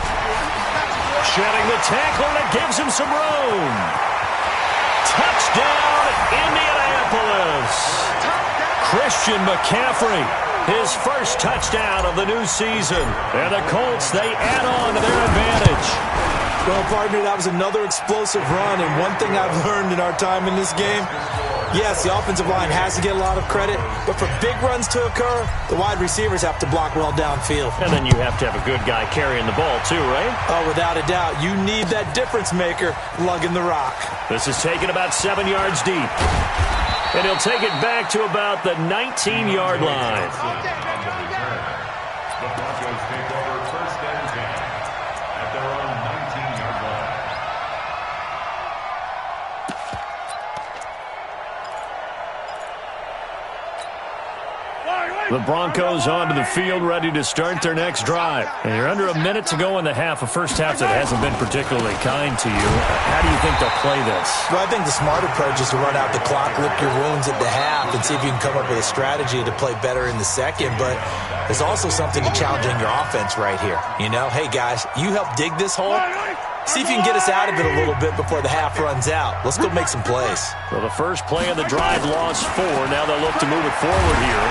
Shedding the tackle, and it gives him some room. Touchdown, Indianapolis. Christian McCaffrey, his first touchdown of the new season. And the Colts, they add on to their advantage. Well, partner, that was another explosive run, and one thing I've learned in our time in this game, yes, the offensive line has to get a lot of credit, but for big runs to occur, the wide receivers have to block well downfield. And then you have to have a good guy carrying the ball too, right? Oh, without a doubt. You need that difference maker lugging the rock. This is taken about 7 yards deep. And he'll take it back to about the 19-yard line. The Broncos take over 1st and 10 at their own 19-yard line. The Broncos onto the field, ready to start their next drive. And you're under a minute to go in the half, a first half that hasn't been particularly kind to you. How do you think they'll play this? Well, I think the smart approach is to run out the clock, lick your wounds at the half, and see if you can come up with a strategy to play better in the second. But there's also something to challenging your offense right here. You know, hey, guys, you help dig this hole. See if you can get us out of it a little bit before the half runs out. Let's go make some plays. Well, the first play of the drive lost 4. Now they'll look to move it forward here.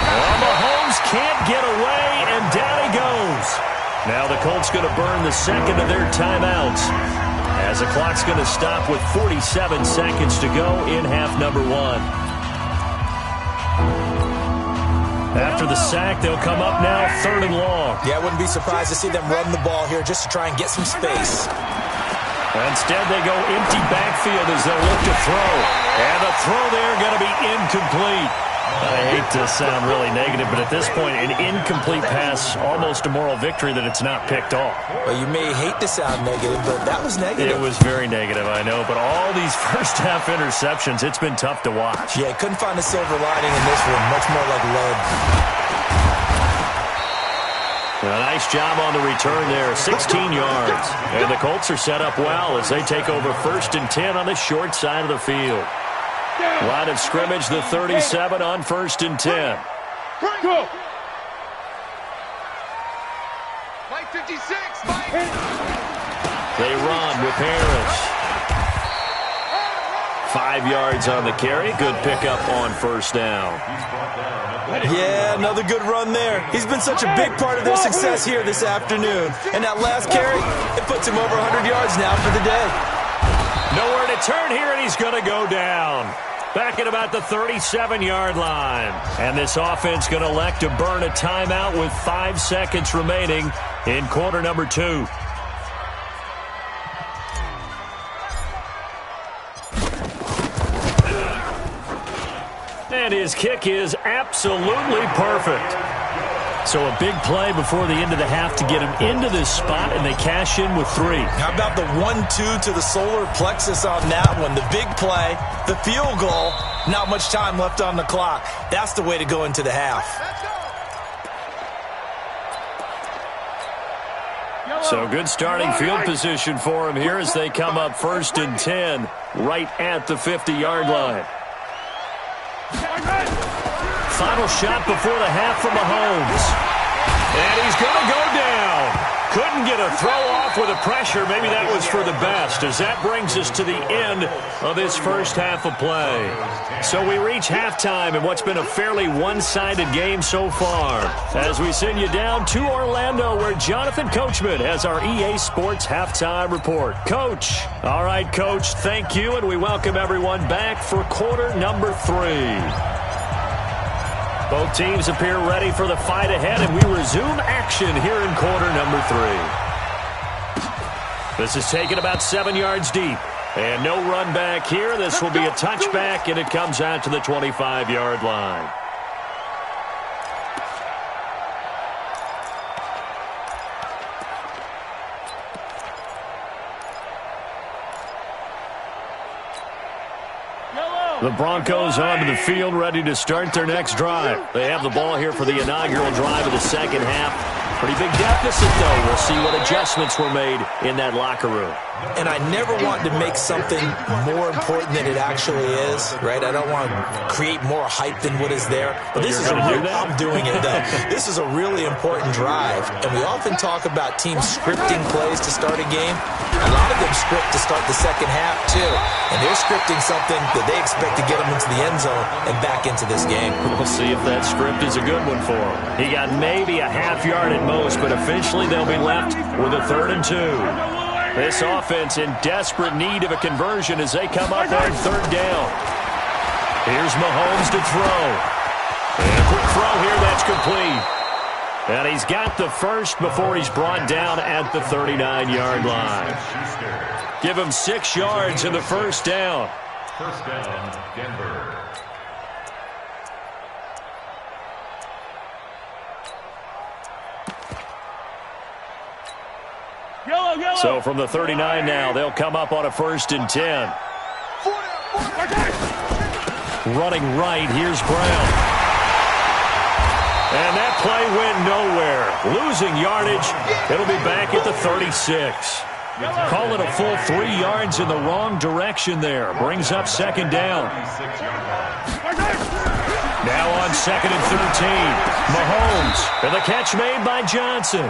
Well, Mahomes can't get away, and down he goes. Now the Colts going to burn the second of their timeouts, as the clock's going to stop with 47 seconds to go in half number 1. After the sack, they'll come up now 3rd and long. Yeah, I wouldn't be surprised to see them run the ball here just to try and get some space. Instead, they go empty backfield as they'll look to throw. And the throw there going to be incomplete. I hate to sound really negative, but at this point, an incomplete pass, almost a moral victory that it's not picked off. Well, you may hate to sound negative, but that was negative. It was very negative, I know. But all these first-half interceptions, it's been tough to watch. Yeah, couldn't find a silver lining in this one. Much more like lead. A nice job on the return there, 16 yards. And the Colts are set up well as they take over 1st and 10 on the short side of the field. Line of scrimmage, the 37 on 1st and 10. Go. Mike 56, Mike. They run with Harris. 5 yards on the carry. Good pickup on 1st down. Yeah, another good run there. He's been such a big part of their success here this afternoon. And that last carry, it puts him over 100 yards now for the day. Nowhere to turn here, and he's going to go down. Back at about the 37-yard line. And this offense going to elect to burn a timeout with 5 seconds remaining in quarter number 2. And his kick is absolutely perfect. So a big play before the end of the half to get him into this spot, and they cash in with 3. How about the 1-2 to the solar plexus on that one? The big play, the field goal, not much time left on the clock. That's the way to go into the half. So good starting field position for him here as they come up 1st and 10 right at the 50-yard line. Final shot before the half from Mahomes. And he's going to go down. Couldn't get a throw off with the pressure. Maybe that was for the best, as that brings us to the end of this first half of play. So we reach halftime in what's been a fairly one-sided game so far, as we send you down to Orlando, where Jonathan Coachman has our EA Sports halftime report. Coach. All right, Coach, thank you, and we welcome everyone back for quarter number 3. Both teams appear ready for the fight ahead, and we resume action here in quarter number 3. This is taken about 7 yards deep. And no run back here. This will be a touchback, and it comes out to the 25-yard line. The Broncos onto the field, ready to start their next drive. They have the ball here for the inaugural drive of the second half. Pretty big deficit, though. We'll see what adjustments were made in that locker room. And I never want to make something more important than it actually is, right? I don't want to create more hype than what is there. But this is I'm doing it, though. This is a really important drive. And we often talk about teams scripting plays to start a game. A lot of them script to start the second half, too. And they're scripting something that they expect to get them into the end zone and back into this game. We'll see if that script is a good one for them. He got maybe a half yard at most, but eventually they'll be left with a 3rd and 2. This offense in desperate need of a conversion as they come up on 3rd down. Here's Mahomes to throw. And a quick throw here, that's complete. And he's got the first before he's brought down at the 39-yard line. Give him 6 yards in the first down. First down, Denver. So from the 39 now, they'll come up on a 1st and 10. Running right, here's Brown. And that play went nowhere. Losing yardage. It'll be back at the 36. Call it a full 3 yards in the wrong direction there. Brings up second down. Now on 2nd and 13. Mahomes. And the catch made by Johnson.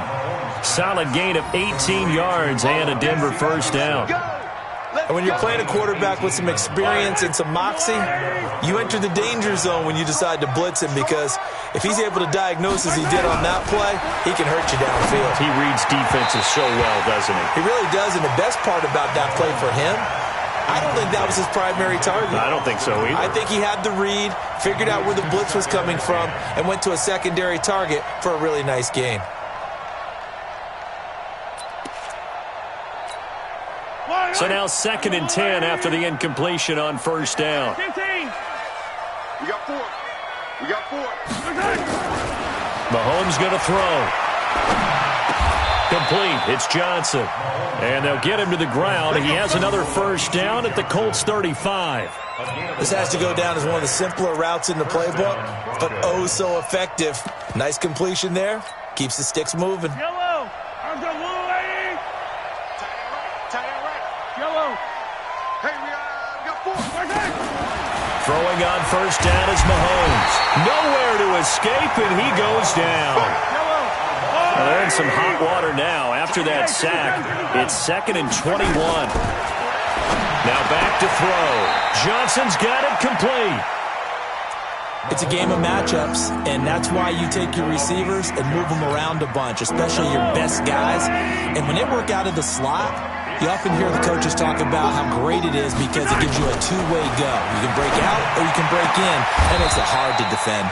Solid gain of 18 yards and a Denver first down. And when you're playing a quarterback with some experience and some moxie, you enter the danger zone when you decide to blitz him, because if he's able to diagnose as he did on that play, he can hurt you downfield. He reads defenses so well, doesn't he? He really does, and the best part about that play for him, I don't think that was his primary target. I don't think so either. I think he had the read, figured out where the blitz was coming from, and went to a secondary target for a really nice gain. So now 2nd and 10 after the incompletion on first down. 15. We got 4. We got 4. Mahomes going to throw. Complete. It's Johnson. And they'll get him to the ground. He has another first down at the Colts 35. This has to go down as one of the simpler routes in the playbook, but oh so effective. Nice completion there. Keeps the sticks moving. Yellow. I'm the blue lady. Yellow. Hey, we got 4. Throwing on first down is Mahomes. Nowhere to escape, and he goes down. Well, they're in some hot water now. After that sack, it's 2nd and 21. Now back to throw. Johnson's got it complete. It's a game of matchups, and that's why you take your receivers and move them around a bunch, especially your best guys. And when they work out of the slot, you often hear the coaches talk about how great it is because it gives you a two-way go. You can break out or you can break in. That makes it hard to defend.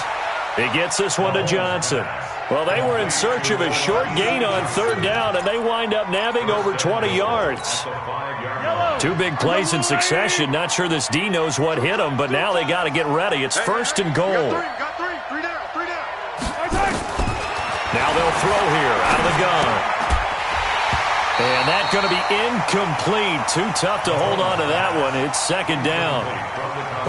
He gets this one to Johnson. Well, they were in search of a short gain on 3rd down, and they wind up nabbing over 20 yards. 2 big plays in succession. Not sure this D knows what hit them, but now they got to get ready. It's 1st and goal. Got 3. 3 down. Now they'll throw here out of the gun. And that's going to be incomplete. Too tough to hold on to that one. It's 2nd down.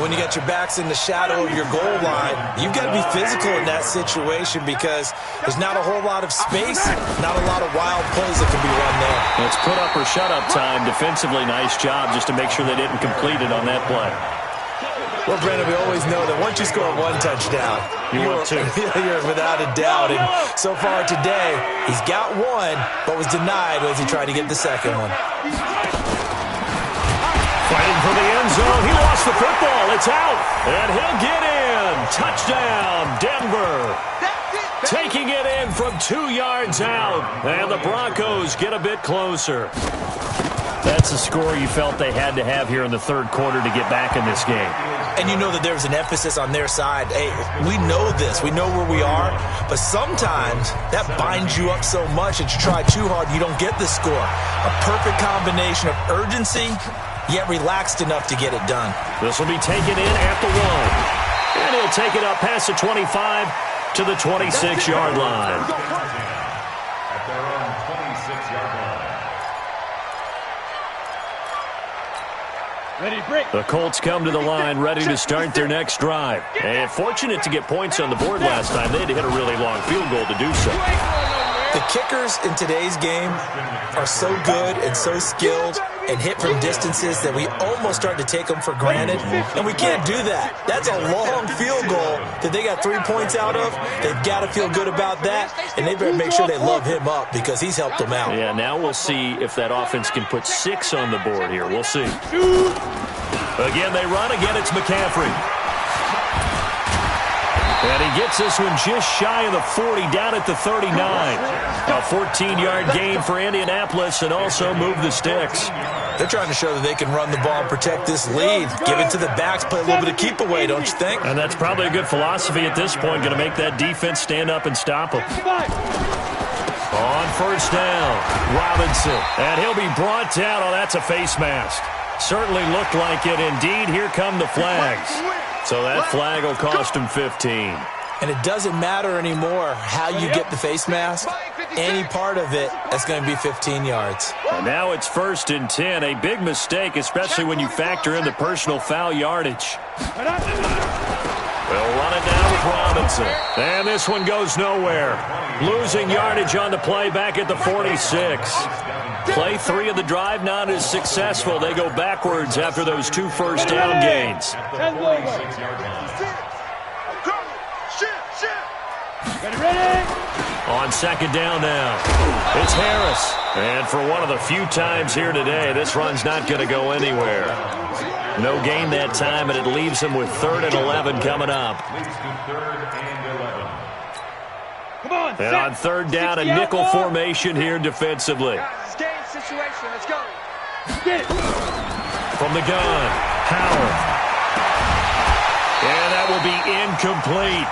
When you got your backs in the shadow of your goal line, you've got to be physical in that situation because there's not a whole lot of space, not a lot of wild plays that can be run there. It's put up or shut up time. Defensively, nice job just to make sure they didn't complete it on that play. Well, Brandon, we always know that once you score 1 touchdown, you're without a doubt. And so far today, he's got 1, but was denied as he tried to get the second one. Fighting for the end zone. He lost the football. It's out. And he'll get in. Touchdown, Denver. Taking it in from 2 yards out. And the Broncos get a bit closer. That's a score you felt they had to have here in the 3rd quarter to get back in this game. And you know that there's an emphasis on their side. Hey, we know this. We know where we are. But sometimes that binds you up so much that you try too hard, you don't get the score. A perfect combination of urgency, yet relaxed enough to get it done. This will be taken in at the 1. And he'll take it up past the 25 to the 26-yard line. At their own 26-yard line. The Colts come to the line ready to start their next drive. And fortunate to get points on the board last time. They had to hit a really long field goal to do so. The kickers in today's game are so good and so skilled and hit from distances that we almost start to take them for granted. And we can't do that. That's a long field goal that they got 3 points out of. They've got to feel good about that. And they better make sure they love him up because he's helped them out. Yeah, now we'll see if that offense can put 6 on the board here. We'll see. Again, they run. Again, it's McCaffrey. And he gets this one just shy of the 40, down at the 39. A 14-yard gain for Indianapolis and also move the sticks. They're trying to show that they can run the ball and protect this lead. Give it to the backs, play a little bit of keep away, don't you think? And that's probably a good philosophy at this point, going to make that defense stand up and stop them. On first down, Robinson. And he'll be brought down. Oh, that's a face mask. Certainly looked like it. Indeed, here come the flags. So that flag will cost him 15. And it doesn't matter anymore how you get the face mask. Any part of it, that's going to be 15 yards. And now it's 1st and 10. A big mistake, especially when you factor in the personal foul yardage. They'll run it down with Robinson. And this one goes nowhere. Losing yardage on the play back at the 46. Play 3 of the drive not as successful. They go backwards after those 2 first down gains. On second down now, it's Harris. And for one of the few times here today, this run's not going to go anywhere. No gain that time, and it leaves him with 3rd and 11 coming up. And on 3rd down, a nickel formation here defensively. Situation. Let's go. From the gun, Howard. And that will be incomplete.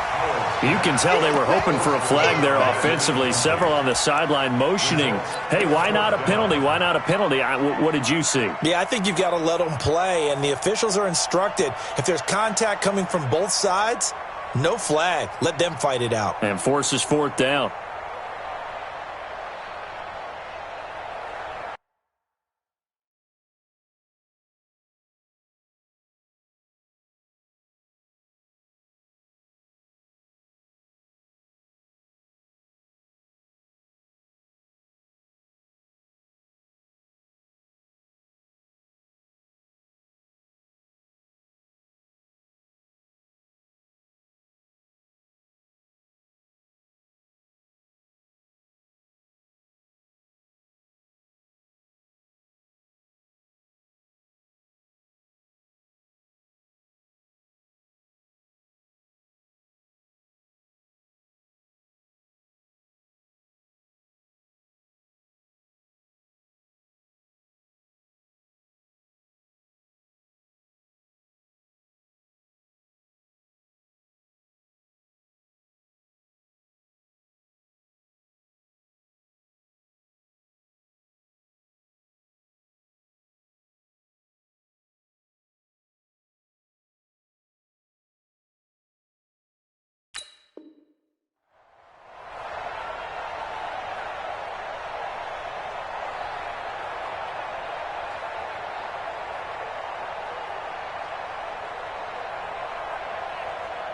You can tell they were hoping for a flag there offensively. Several on the sideline motioning, hey, why not a penalty? Why not a penalty? What did you see? Yeah, I think you've got to let them play, and the officials are instructed. If there's contact coming from both sides, no flag. Let them fight it out. And forces 4th down.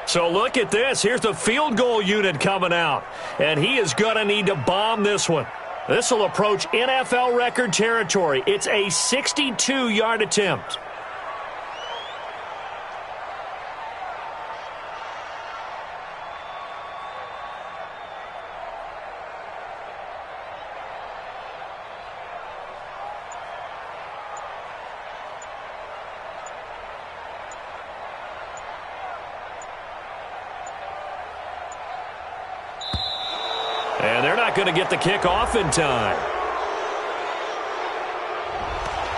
So look at this. Here's the field goal unit coming out. And he is going to need to bomb this one. This will approach NFL record territory. It's a 62-yard attempt. And they're not going to get the kick off in time.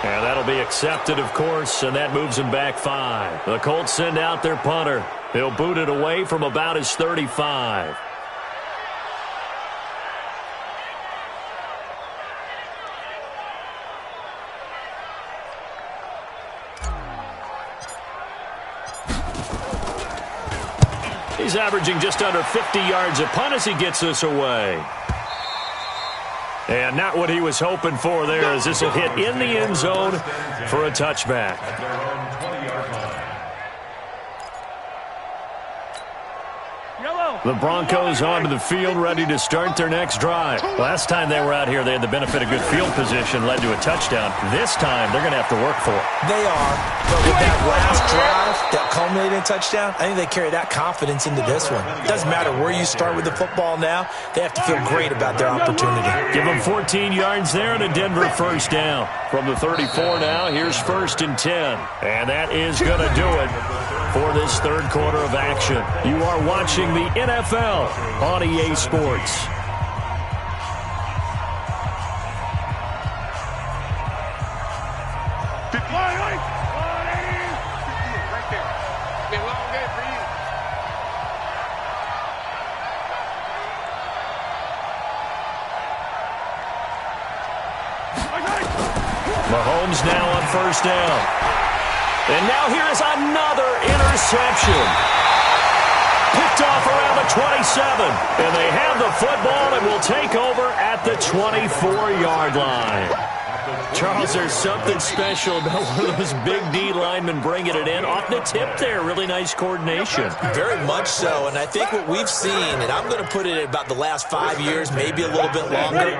And that'll be accepted, of course, and that moves him back 5. The Colts send out their punter. He'll boot it away from about his 35. He's averaging just under 50 yards a punt as he gets this away. And not what he was hoping for there, as this will hit in the end zone for a touchback. The Broncos onto the field, ready to start their next drive. Last time they were out here, they had the benefit of good field position, led to a touchdown. This time, they're going to have to work for it. They are, but with that last drive, that culminating touchdown, I think they carry that confidence into this one. It doesn't matter where you start with the football now. They have to feel great about their opportunity. Give them 14 yards there and a Denver first down. From the 34 now, here's 1st and 10. And that is going to do it for this third quarter of action. You are watching the NFL on EA Sports. Mahomes now on first down. And now here is another interception. Picked off around the 27. And they have the football and will take over at the 24-yard line. Charles, there's something special about one of those big D linemen bringing it in. Off the tip there, really nice coordination. Very much so, and I think what we've seen, and I'm going to put it at about the last 5 years, maybe a little bit longer,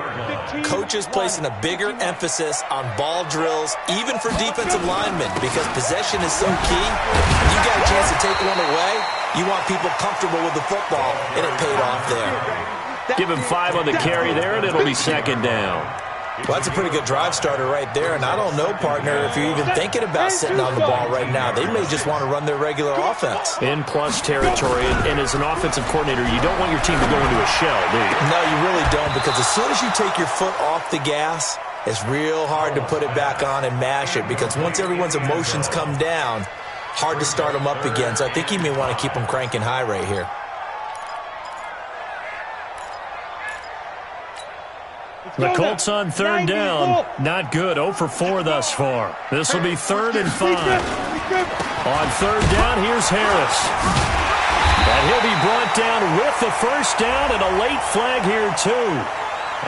coaches placing a bigger emphasis on ball drills, even for defensive linemen, because possession is so key. If you got a chance to take one away, you want people comfortable with the football, and it paid off there. Give him 5 on the carry there, and it'll be second down. Well, that's a pretty good drive starter right there, and I don't know, partner, if you're even thinking about sitting on the ball right now. They may just want to run their regular offense. In plus territory, and as an offensive coordinator, you don't want your team to go into a shell, do you? No, you really don't, because as soon as you take your foot off the gas, it's real hard to put it back on and mash it, because once everyone's emotions come down, hard to start them up again. So I think you may want to keep them cranking high right here. The Colts on third down. Not good. 0 for 4 thus far. This will be 3rd and 5. On third down, here's Harris. And he'll be brought down with the first down and a late flag here, too.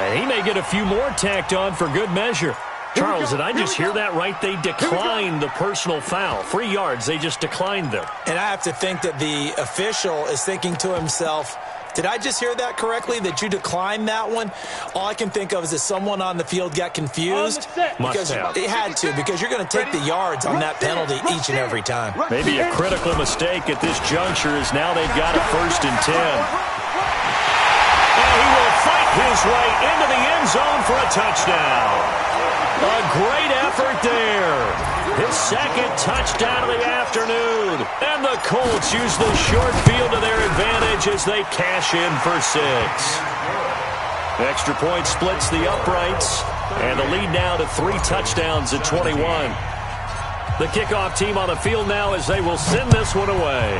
And he may get a few more tacked on for good measure. Charles, did I just hear that right? They declined the personal foul. 3 yards, they just declined them. And I have to think that the official is thinking to himself, did I just hear that correctly, that you declined that one? All I can think of is that someone on the field got confused. Because it had to, because you're going to take the yards on that penalty each and every time. Maybe a critical mistake at this juncture is now they've got a 1st and 10. And he will fight his way into the end zone for a touchdown. A great effort there. His second touchdown of the afternoon. And the Colts use the short field to their advantage as they cash in for 6. Extra point splits the uprights. And the lead now to 3 touchdowns at 21. The kickoff team on the field now as they will send this one away.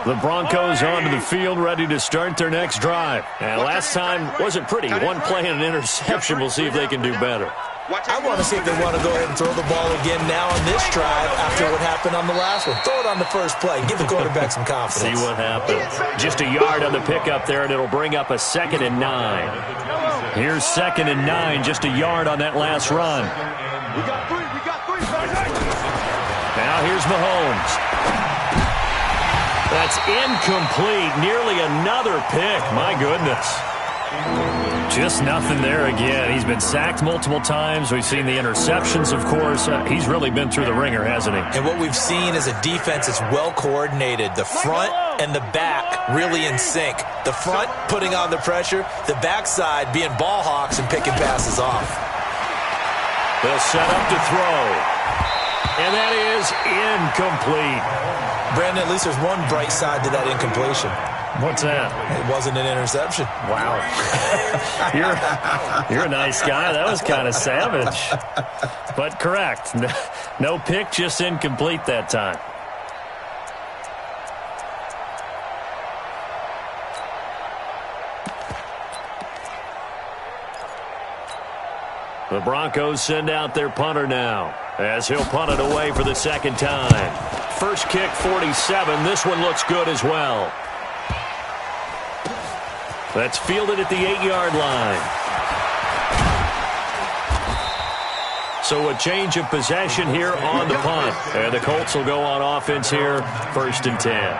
The Broncos onto the field, ready to start their next drive. And last time wasn't pretty. 1 play and an interception. We'll see if they can do better. I want to see if they want to go ahead and throw the ball again now on this drive after what happened on the last one. Throw it on the first play. Give the quarterback some confidence. See what happens. Just a yard on the pickup there, and it'll bring up a 2nd and 9. Here's 2nd and 9, just a yard on that last run. We got 3. Now here's Mahomes. That's incomplete. Nearly another pick. My goodness. Just nothing there again. He's been sacked multiple times. We've seen the interceptions, of course. He's really been through the ringer, hasn't he? And what we've seen is a defense that's well coordinated. The front and the back really in sync. The front putting on the pressure. The backside being ball hawks and picking passes off. They'll set up to throw. And that is incomplete. Brandon, at least there's one bright side to that incompletion. What's that? It wasn't an interception. Wow. You're a nice guy. That was kind of savage. But correct. No pick, just incomplete that time. The Broncos send out their punter now, as he'll punt it away for the 2nd time. First kick, 47. This one looks good as well. That's fielded at the 8-yard line. So a change of possession here on the punt. And the Colts will go on offense here, 1st and 10.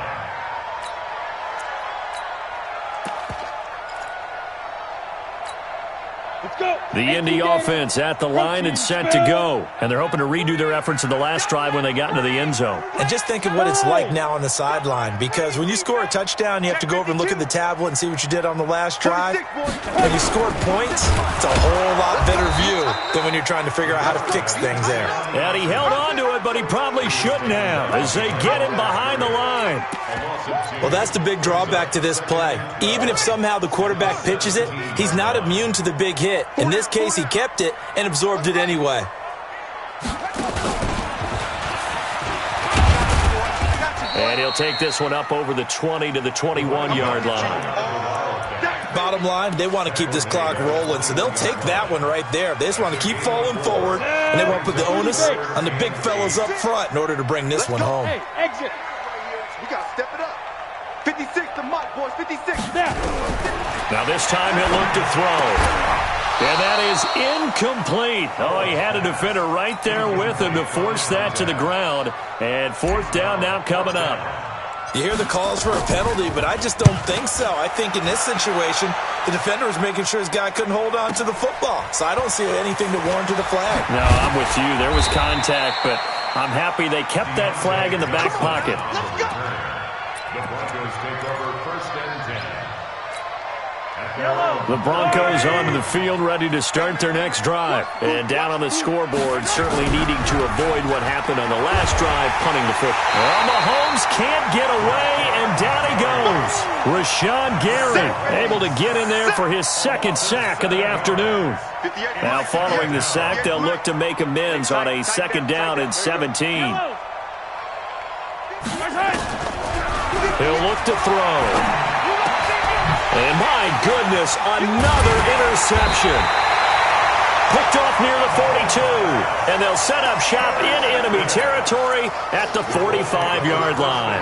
The Indy offense at the line and set to go. And they're hoping to redo their efforts in the last drive when they got into the end zone. And just think of what it's like now on the sideline, because when you score a touchdown, you have to go over and look at the tablet and see what you did on the last drive. When you scored points, it's a whole lot better view than when you're trying to figure out how to fix things there. And he held on to it, but he probably shouldn't have, as they get him behind the line. Well, that's the big drawback to this play. Even if somehow the quarterback pitches it, he's not immune to the big hit. In this case, he kept it and absorbed it anyway. And he'll take this one up over the 20 to the 21-yard line. Bottom line, they want to keep this clock rolling, so they'll take that one right there. They just want to keep falling forward, and they want to put the onus on the big fellas up front in order to bring this one home. Hey, exit. Now this time he'll look to throw. And that is incomplete. Oh, he had a defender right there with him to force that to the ground. And fourth down now coming up. You hear the calls for a penalty, but I just don't think so. I think in this situation, the defender was making sure his guy couldn't hold on to the football. So I don't see anything to warrant the flag. No, I'm with you. There was contact, but I'm happy they kept that flag in the back pocket. The Broncos take over first and 10. The Broncos onto the field, ready to start their next drive. And down on the scoreboard, certainly needing to avoid what happened on the last drive, punting the football. Well, Mahomes can't get away, and down he goes. Rashawn Gary able to get in there for his second sack of the afternoon. Now, following the sack, they'll look to make amends on a second down and 17. He'll look to throw. And my goodness, another interception. Picked off near the 42. And they'll set up shop in enemy territory at the 45-yard line.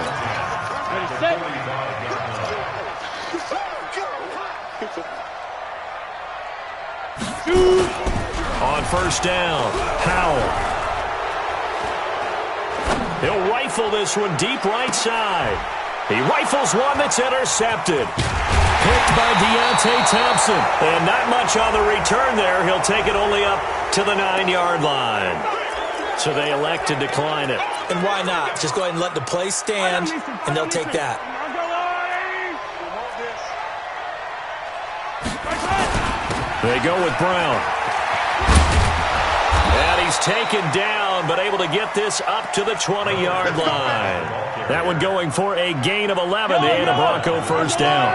On first down, Howell. He'll rifle this one deep right side. He rifles one that's intercepted. Picked by Deontay Thompson. And not much on the return there. He'll take it only up to the 9-yard line. So they elect to decline it. And why not? Just go ahead and let the play stand, and they'll take that. They go with Brown. And he's taken down, but able to get this up to the 20-yard line. That one going for a gain of 11 and a Bronco first down.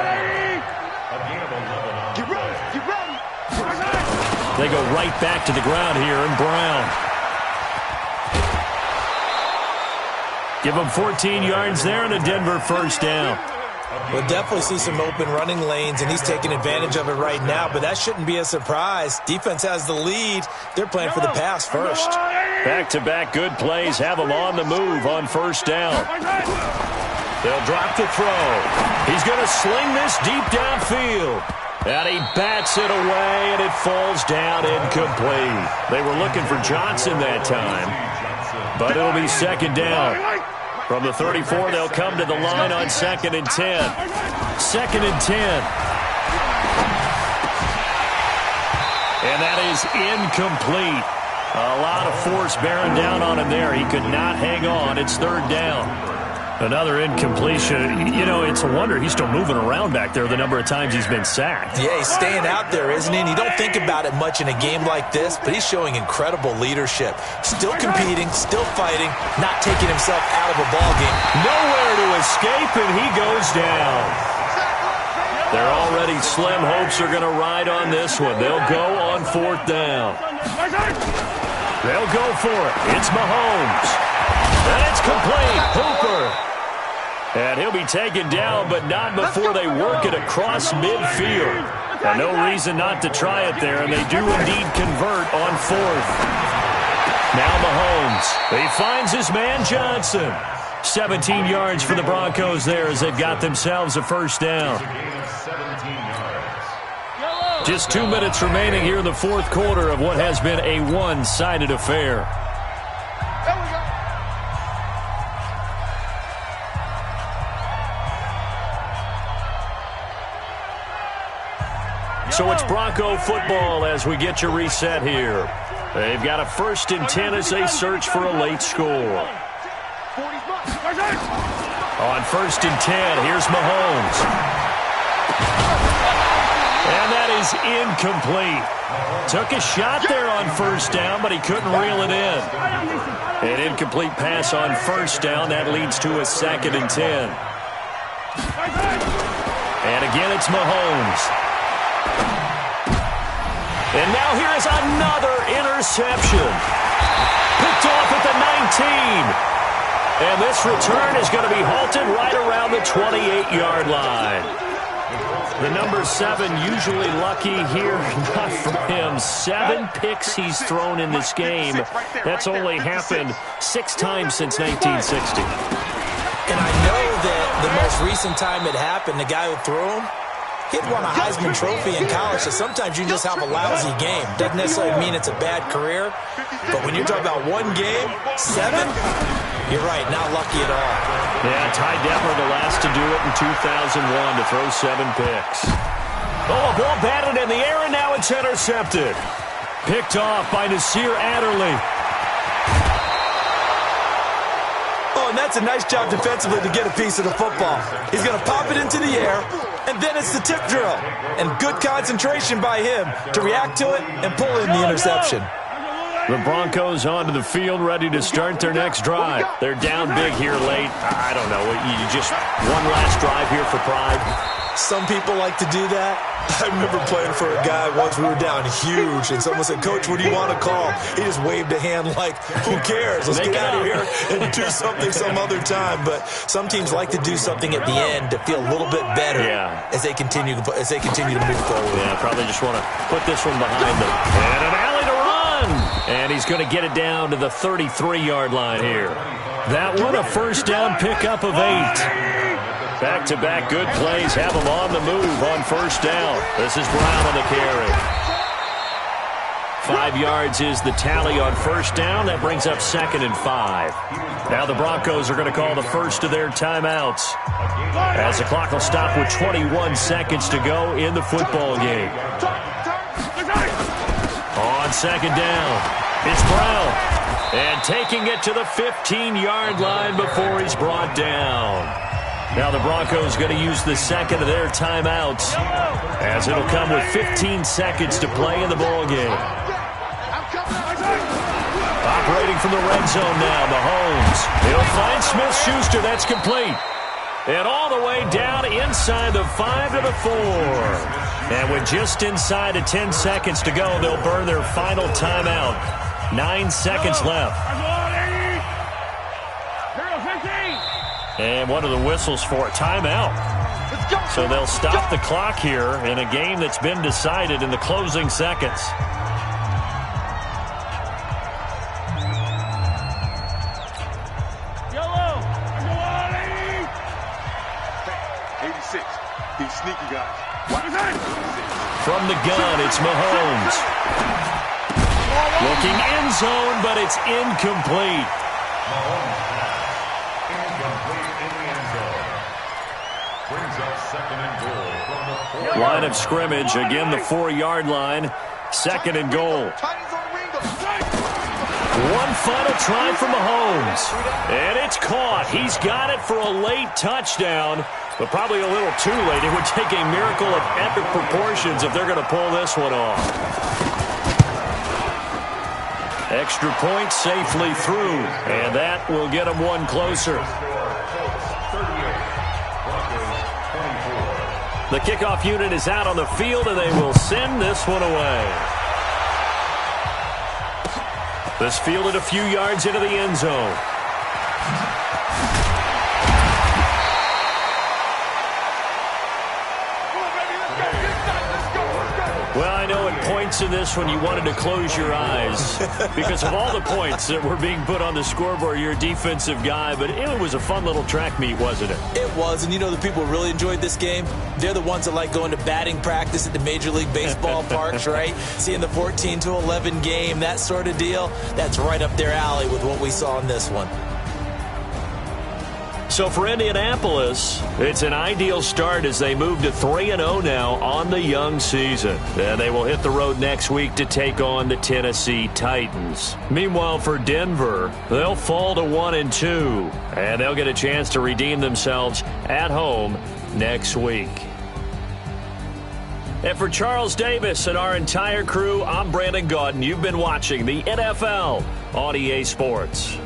They go right back to the ground here, and Brown. Give him 14 yards there and a Denver first down. We'll definitely see some open running lanes, and he's taking advantage of it right now, but that shouldn't be a surprise. Defense has the lead. They're playing for the pass first. Back-to-back good plays have them on the move on first down. They'll drop the throw. He's going to sling this deep downfield. And he bats it away, and it falls down incomplete. They were looking for Johnson that time, but it'll be second down. From the 34, they'll come to the line on second and 10. Second and 10. And that is incomplete. A lot of force bearing down on him there. He could not hang on. It's third down. Another incompletion. You know, it's a wonder he's still moving around back there the number of times he's been sacked. Yeah, he's staying out there, isn't he? And you don't think about it much in a game like this, but he's showing incredible leadership. Still competing, still fighting, not taking himself out of a ball game. Nowhere to escape, and he goes down. They're already slim hopes are going to ride on this one. They'll go on fourth down. They'll go for it. It's Mahomes. And it's complete. Hooper. And he'll be taken down, but not before they work it across midfield. And no reason not to try it there, and they do indeed convert on fourth. Now Mahomes. He finds his man Johnson. 17 yards for the Broncos there as they've got themselves a first down. Just 2 minutes remaining here in the fourth quarter of what has been a one-sided affair. So it's Bronco football as we get you reset here. They've got a first and 10 as they search for a late score. On first and 10, here's Mahomes. And that is incomplete. Took a shot there on first down, but he couldn't reel it in. An incomplete pass on first down. That leads to a second and 10. And again, it's Mahomes. And now here is another interception. Picked off at the 19. And this return is going to be halted right around the 28-yard line. The number 7 usually lucky here, not for him. 7 picks he's thrown in this game. That's only happened 6 times since 1960. And I know that the most recent time it happened, the guy who threw him, he'd won a Heisman Trophy in college, so sometimes you just have a lousy game. Doesn't necessarily mean it's a bad career, but when you're talking about one game, 7, you're right, not lucky at all. Yeah, Ty Detmer, the last to do it in 2001 to throw 7 picks. Oh, a ball batted in the air, and now it's intercepted. Picked off by Nasir Adderley. And that's a nice job defensively to get a piece of the football. He's going to pop it into the air, and then it's the tip drill. And good concentration by him to react to it and pull in the interception. The Broncos onto the field, ready to start their next drive. They're down big here late. I don't know. You just one last drive here for pride. Some people like to do that. I remember playing for a guy once. We were down huge, and someone said, "Coach, what do you want to call?" He just waved a hand like, "Who cares? Let's get out of here and do something some other time." But some teams like to do something at the end to feel a little bit better as they continue to move forward. Yeah, probably just want to put this one behind them. And an alley to run, and he's going to get it down to the 33-yard line here. That one a first down pickup of 8. Back-to-back good plays have him on the move on first down. This is Brown on the carry. 5 yards is the tally on first down. That brings up 2nd and 5. Now the Broncos are going to call the first of their timeouts, as the clock will stop with 21 seconds to go in the football game. On second down, it's Brown. And taking it to the 15-yard line before he's brought down. Now the Broncos going to use the second of their timeouts, as it'll come with 15 seconds to play in the ball game. Operating from the red zone now, Mahomes. He'll find Smith-Schuster. That's complete. And all the way down inside the 5 to the 4. And with just inside of 10 seconds to go, they'll burn their final timeout. 9 seconds left. And one of the whistles for a timeout. So they'll stop the clock here in a game that's been decided in the closing seconds. Yellow. 86. These sneaky guys. From the gun, it's Mahomes. Looking end zone, but it's incomplete. Line of scrimmage, again the 4-yard line. 2nd and goal. One final try from Mahomes. And it's caught. He's got it for a late touchdown, but probably a little too late. It would take a miracle of epic proportions if they're going to pull this one off. Extra point safely through, and that will get them one closer. The kickoff unit is out on the field, and they will send this one away. This fielded a few yards into the end zone. Well, I know at points in this one you wanted to close your eyes because of all the points that were being put on the scoreboard. You're a defensive guy, but it was a fun little track meet, wasn't it? It was, and you know the people who really enjoyed this game? They're the ones that like going to batting practice at the Major League Baseball parks, right? Seeing the 14-11 game, that sort of deal. That's right up their alley with what we saw in this one. So for Indianapolis, it's an ideal start as they move to 3-0 now on the young season. Then they will hit the road next week to take on the Tennessee Titans. Meanwhile, for Denver, they'll fall to 1-2, and they'll get a chance to redeem themselves at home next week. And for Charles Davis and our entire crew, I'm Brandon Gaudin. You've been watching the NFL on EA Sports.